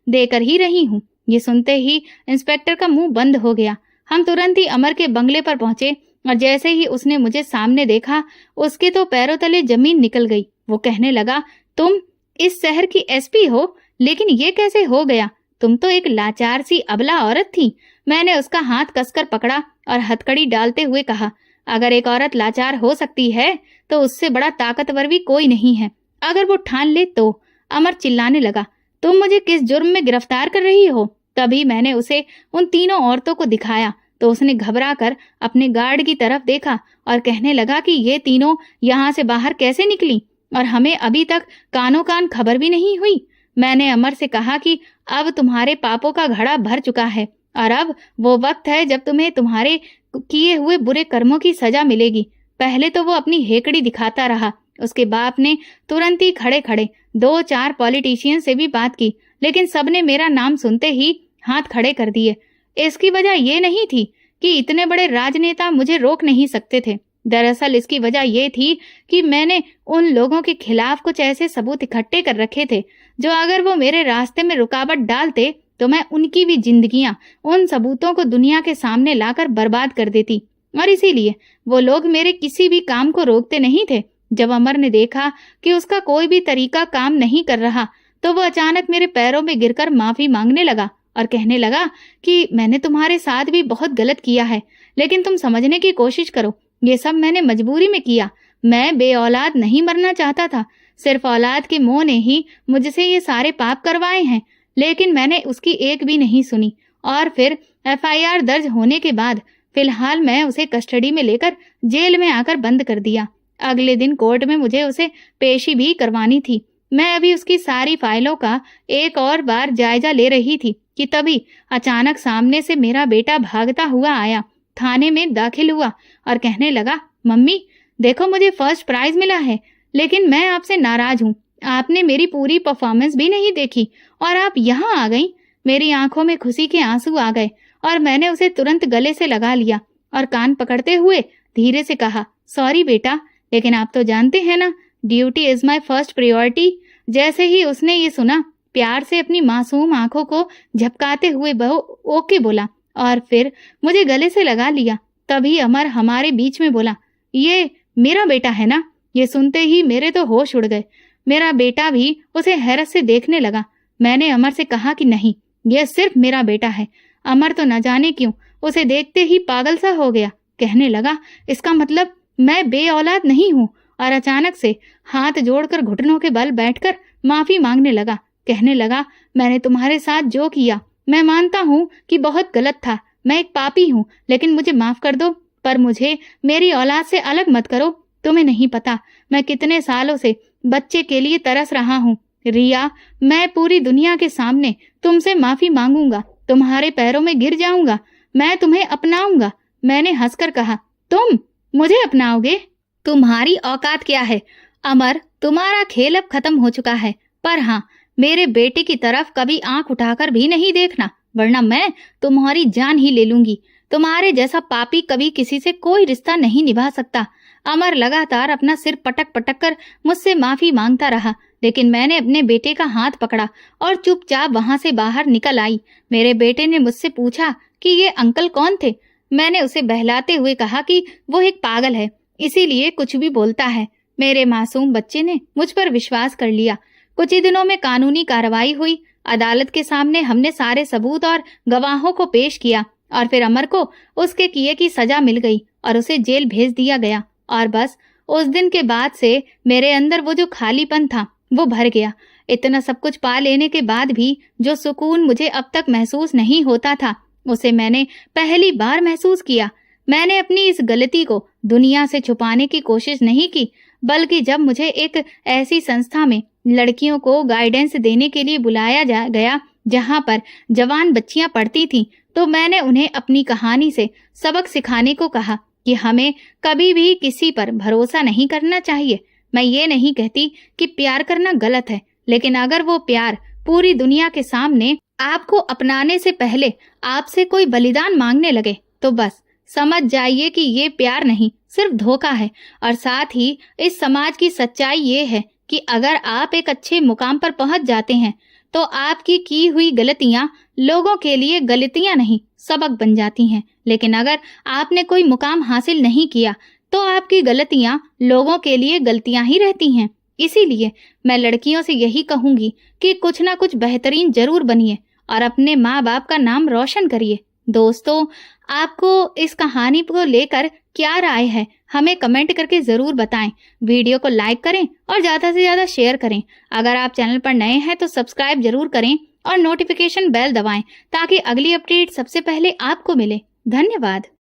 देकर ही रही हूँ। ये सुनते ही इंस्पेक्टर का मुंह बंद हो गया। हम तुरंत ही अमर के बंगले पर पहुंचे और जैसे ही उसने मुझे सामने देखा उसके तो पैरों तले जमीन निकल गई। वो कहने लगा, तुम इस शहर की एसपी हो, लेकिन ये कैसे हो गया? तुम तो एक लाचार सी अबला औरत थी। मैंने उसका हाथ कसकर पकड़ा और हथकड़ी डालते हुए कहा, अगर एक औरत लाचार हो सकती है तो उससे बड़ा ताकतवर भी कोई नहीं है, अगर वो ठान ले तो। अमर चिल्लाने लगा, तुम मुझे किस जुर्म में गिरफ्तार कर रही हो? तभी मैंने उसे उन तीनों औरतों को दिखाया तो उसने घबरा कर अपने गार्ड की तरफ देखा और कहने लगा कि ये तीनों यहाँ से बाहर कैसे निकली और हमें अभी तक कानों कान खबर भी नहीं हुई। मैंने अमर से कहा कि अब तुम्हारे पापों का घड़ा भर चुका है और अब वो वक्त है जब तुम्हें तुम्हारे किए हुए बुरे कर्मों की सजा मिलेगी। पहले तो वो अपनी हेकड़ी दिखाता रहा। उसके बाप ने तुरंत ही खड़े खड़े 2-4 पॉलिटिशियन से भी बात की, लेकिन सबने मेरा नाम सुनते ही हाथ खड़े कर दिए। इसकी वजह ये नहीं थी कि इतने बड़े राजनेता मुझे रोक नहीं सकते थे। दरअसल इसकी वजह ये थी कि मैंने उन लोगों के खिलाफ कुछ ऐसे सबूत इकट्ठे कर रखे थे जो अगर वो मेरे रास्ते में रुकावट डालते तो मैं उनकी भी जिंदगियां उन सबूतों को दुनिया के सामने लाकर बर्बाद कर देती। और इसीलिए वो लोग मेरे किसी भी काम को रोकते नहीं थे। जब अमर ने देखा कि उसका कोई भी तरीका काम नहीं कर रहा तो वो अचानक मेरे पैरों में गिरकर माफी मांगने लगा और कहने लगा कि मैंने तुम्हारे साथ भी बहुत गलत किया है, लेकिन तुम समझने की कोशिश करो, ये सब मैंने मजबूरी में किया। मैं बे औलाद नहीं मरना चाहता था, सिर्फ औलाद के मोह ने ही मुझसे ये सारे पाप करवाए हैं। लेकिन मैंने उसकी एक भी नहीं सुनी और फिर FIR दर्ज होने के बाद फिलहाल मैं उसे कस्टडी में लेकर जेल में आकर बंद कर दिया। अगले दिन कोर्ट में मुझे उसे पेशी भी करवानी थी। मैं अभी उसकी सारी फाइलों का एक और बार जायजा ले रही थी कि तभी अचानक सामने से मेरा बेटा भागता हुआ आया, थाने में दाखिल हुआ और कहने लगा, मम्मी देखो मुझे फर्स्ट प्राइज मिला है, लेकिन मैं आपसे नाराज हूँ। आपने मेरी पूरी परफॉर्मेंस भी नहीं देखी और आप यहाँ आ गई। मेरी आंखों में खुशी के आंसू आ गए और मैंने उसे तुरंत गले से लगा लिया और कान पकड़ते हुए धीरे से कहा, सॉरी बेटा, लेकिन आप तो जानते हैं ना, duty is my first priority. जैसे ही उसने ये सुना, प्यार से अपनी मासूम आंखों को झपकाते हुए वो ओके बोला और फिर मुझे गले से लगा लिया। तभी अमर हमारे बीच में बोला, ये मेरा बेटा है ना? ये सुनते ही मेरे तो होश उड़ गए। मेरा बेटा भी उसे हैरत से देखने लगा। मैंने अमर से कहा कि नहीं, यह सिर्फ मेरा बेटा है। अमर तो न जाने क्यों उसे देखते ही पागल सा हो गया। कहने लगा, इसका मतलब मैं बे औलाद नहीं हूँ। और अचानक से हाथ जोड़कर घुटनों के बल बैठकर माफी मांगने लगा। कहने लगा, मैंने तुम्हारे साथ जो किया मैं मानता हूँ कि बहुत गलत था। मैं एक पापी हूँ, लेकिन मुझे माफ कर दो, पर मुझे मेरी औलाद से अलग मत करो। तुम्हें नहीं पता मैं कितने सालों से बच्चे के लिए तरस रहा हूँ। रिया, मैं पूरी दुनिया के सामने तुमसे माफी मांगूंगा, तुम्हारे पैरों में गिर जाऊंगा, मैं तुम्हें अपनाऊंगा। मैंने हंसकर कहा, तुम मुझे अपनाओगे? तुम्हारी औकात क्या है? अमर, तुम्हारा खेल अब खत्म हो चुका है, पर हाँ, मेरे बेटे की तरफ कभी आंख उठाकर भी नहीं देखना, वरना मैं तुम्हारी जान ही ले लूंगी। तुम्हारे जैसा पापी कभी किसी से कोई रिश्ता नहीं निभा सकता। अमर लगातार अपना सिर पटक पटक कर मुझसे माफी मांगता रहा, लेकिन मैंने अपने बेटे का हाथ पकड़ा और चुपचाप वहां से बाहर निकल आई। मेरे बेटे ने मुझसे पूछा कि ये अंकल कौन थे। मैंने उसे बहलाते हुए कहा कि वो एक पागल है, इसीलिए कुछ भी बोलता है। मेरे मासूम बच्चे ने मुझ पर विश्वास कर लिया। कुछ ही दिनों में कानूनी कार्रवाई हुई। अदालत के सामने हमने सारे सबूत और गवाहों को पेश किया और फिर अमर को उसके किए की सजा मिल गई और उसे जेल भेज दिया गया। और बस उस दिन के बाद से मेरे अंदर वो जो खालीपन था वो भर गया। इतना सब कुछ पा लेने के बाद भी जो सुकून मुझे अब तक महसूस नहीं होता था, उसे मैंने पहली बार महसूस किया। मैंने अपनी इस गलती को दुनिया से छुपाने की कोशिश नहीं की, बल्कि जब मुझे एक ऐसी संस्था में लड़कियों को गाइडेंस देने के लिए बुलाया गया जहां पर जवान बच्चियां पढ़ती थीं, तो मैंने उन्हें अपनी कहानी से सबक सिखाने को कहा कि हमें कभी भी किसी पर भरोसा नहीं करना चाहिए। मैं ये नहीं कहती कि प्यार करना गलत है, लेकिन अगर वो प्यार पूरी दुनिया के सामने आपको अपनाने से पहले आपसे कोई बलिदान मांगने लगे, तो बस समझ जाइए कि ये प्यार नहीं, सिर्फ धोखा है। और साथ ही इस समाज की सच्चाई ये है कि अगर आप एक अच्छे मुकाम पर पहुंच जाते हैं, तो आपकी की हुई गलतियां लोगों के लिए गलतियां नहीं, सबक बन जाती हैं। लेकिन अगर आपने कोई मुकाम हासिल नहीं किया, तो आपकी गलतियां लोगों के लिए गलतियां ही रहती हैं। इसीलिए मैं लड़कियों से यही कहूंगी कि कुछ ना कुछ बेहतरीन जरूर बनिए और अपने माँ बाप का नाम रोशन करिए। दोस्तों, आपको इस कहानी को लेकर क्या राय है, हमें कमेंट करके जरूर बताएं। वीडियो को लाइक करें और ज्यादा से ज्यादा शेयर करें। अगर आप चैनल पर नए हैं तो सब्सक्राइब जरूर करें और नोटिफिकेशन बेल दबाएं ताकि अगली अपडेट सबसे पहले आपको मिले। धन्यवाद।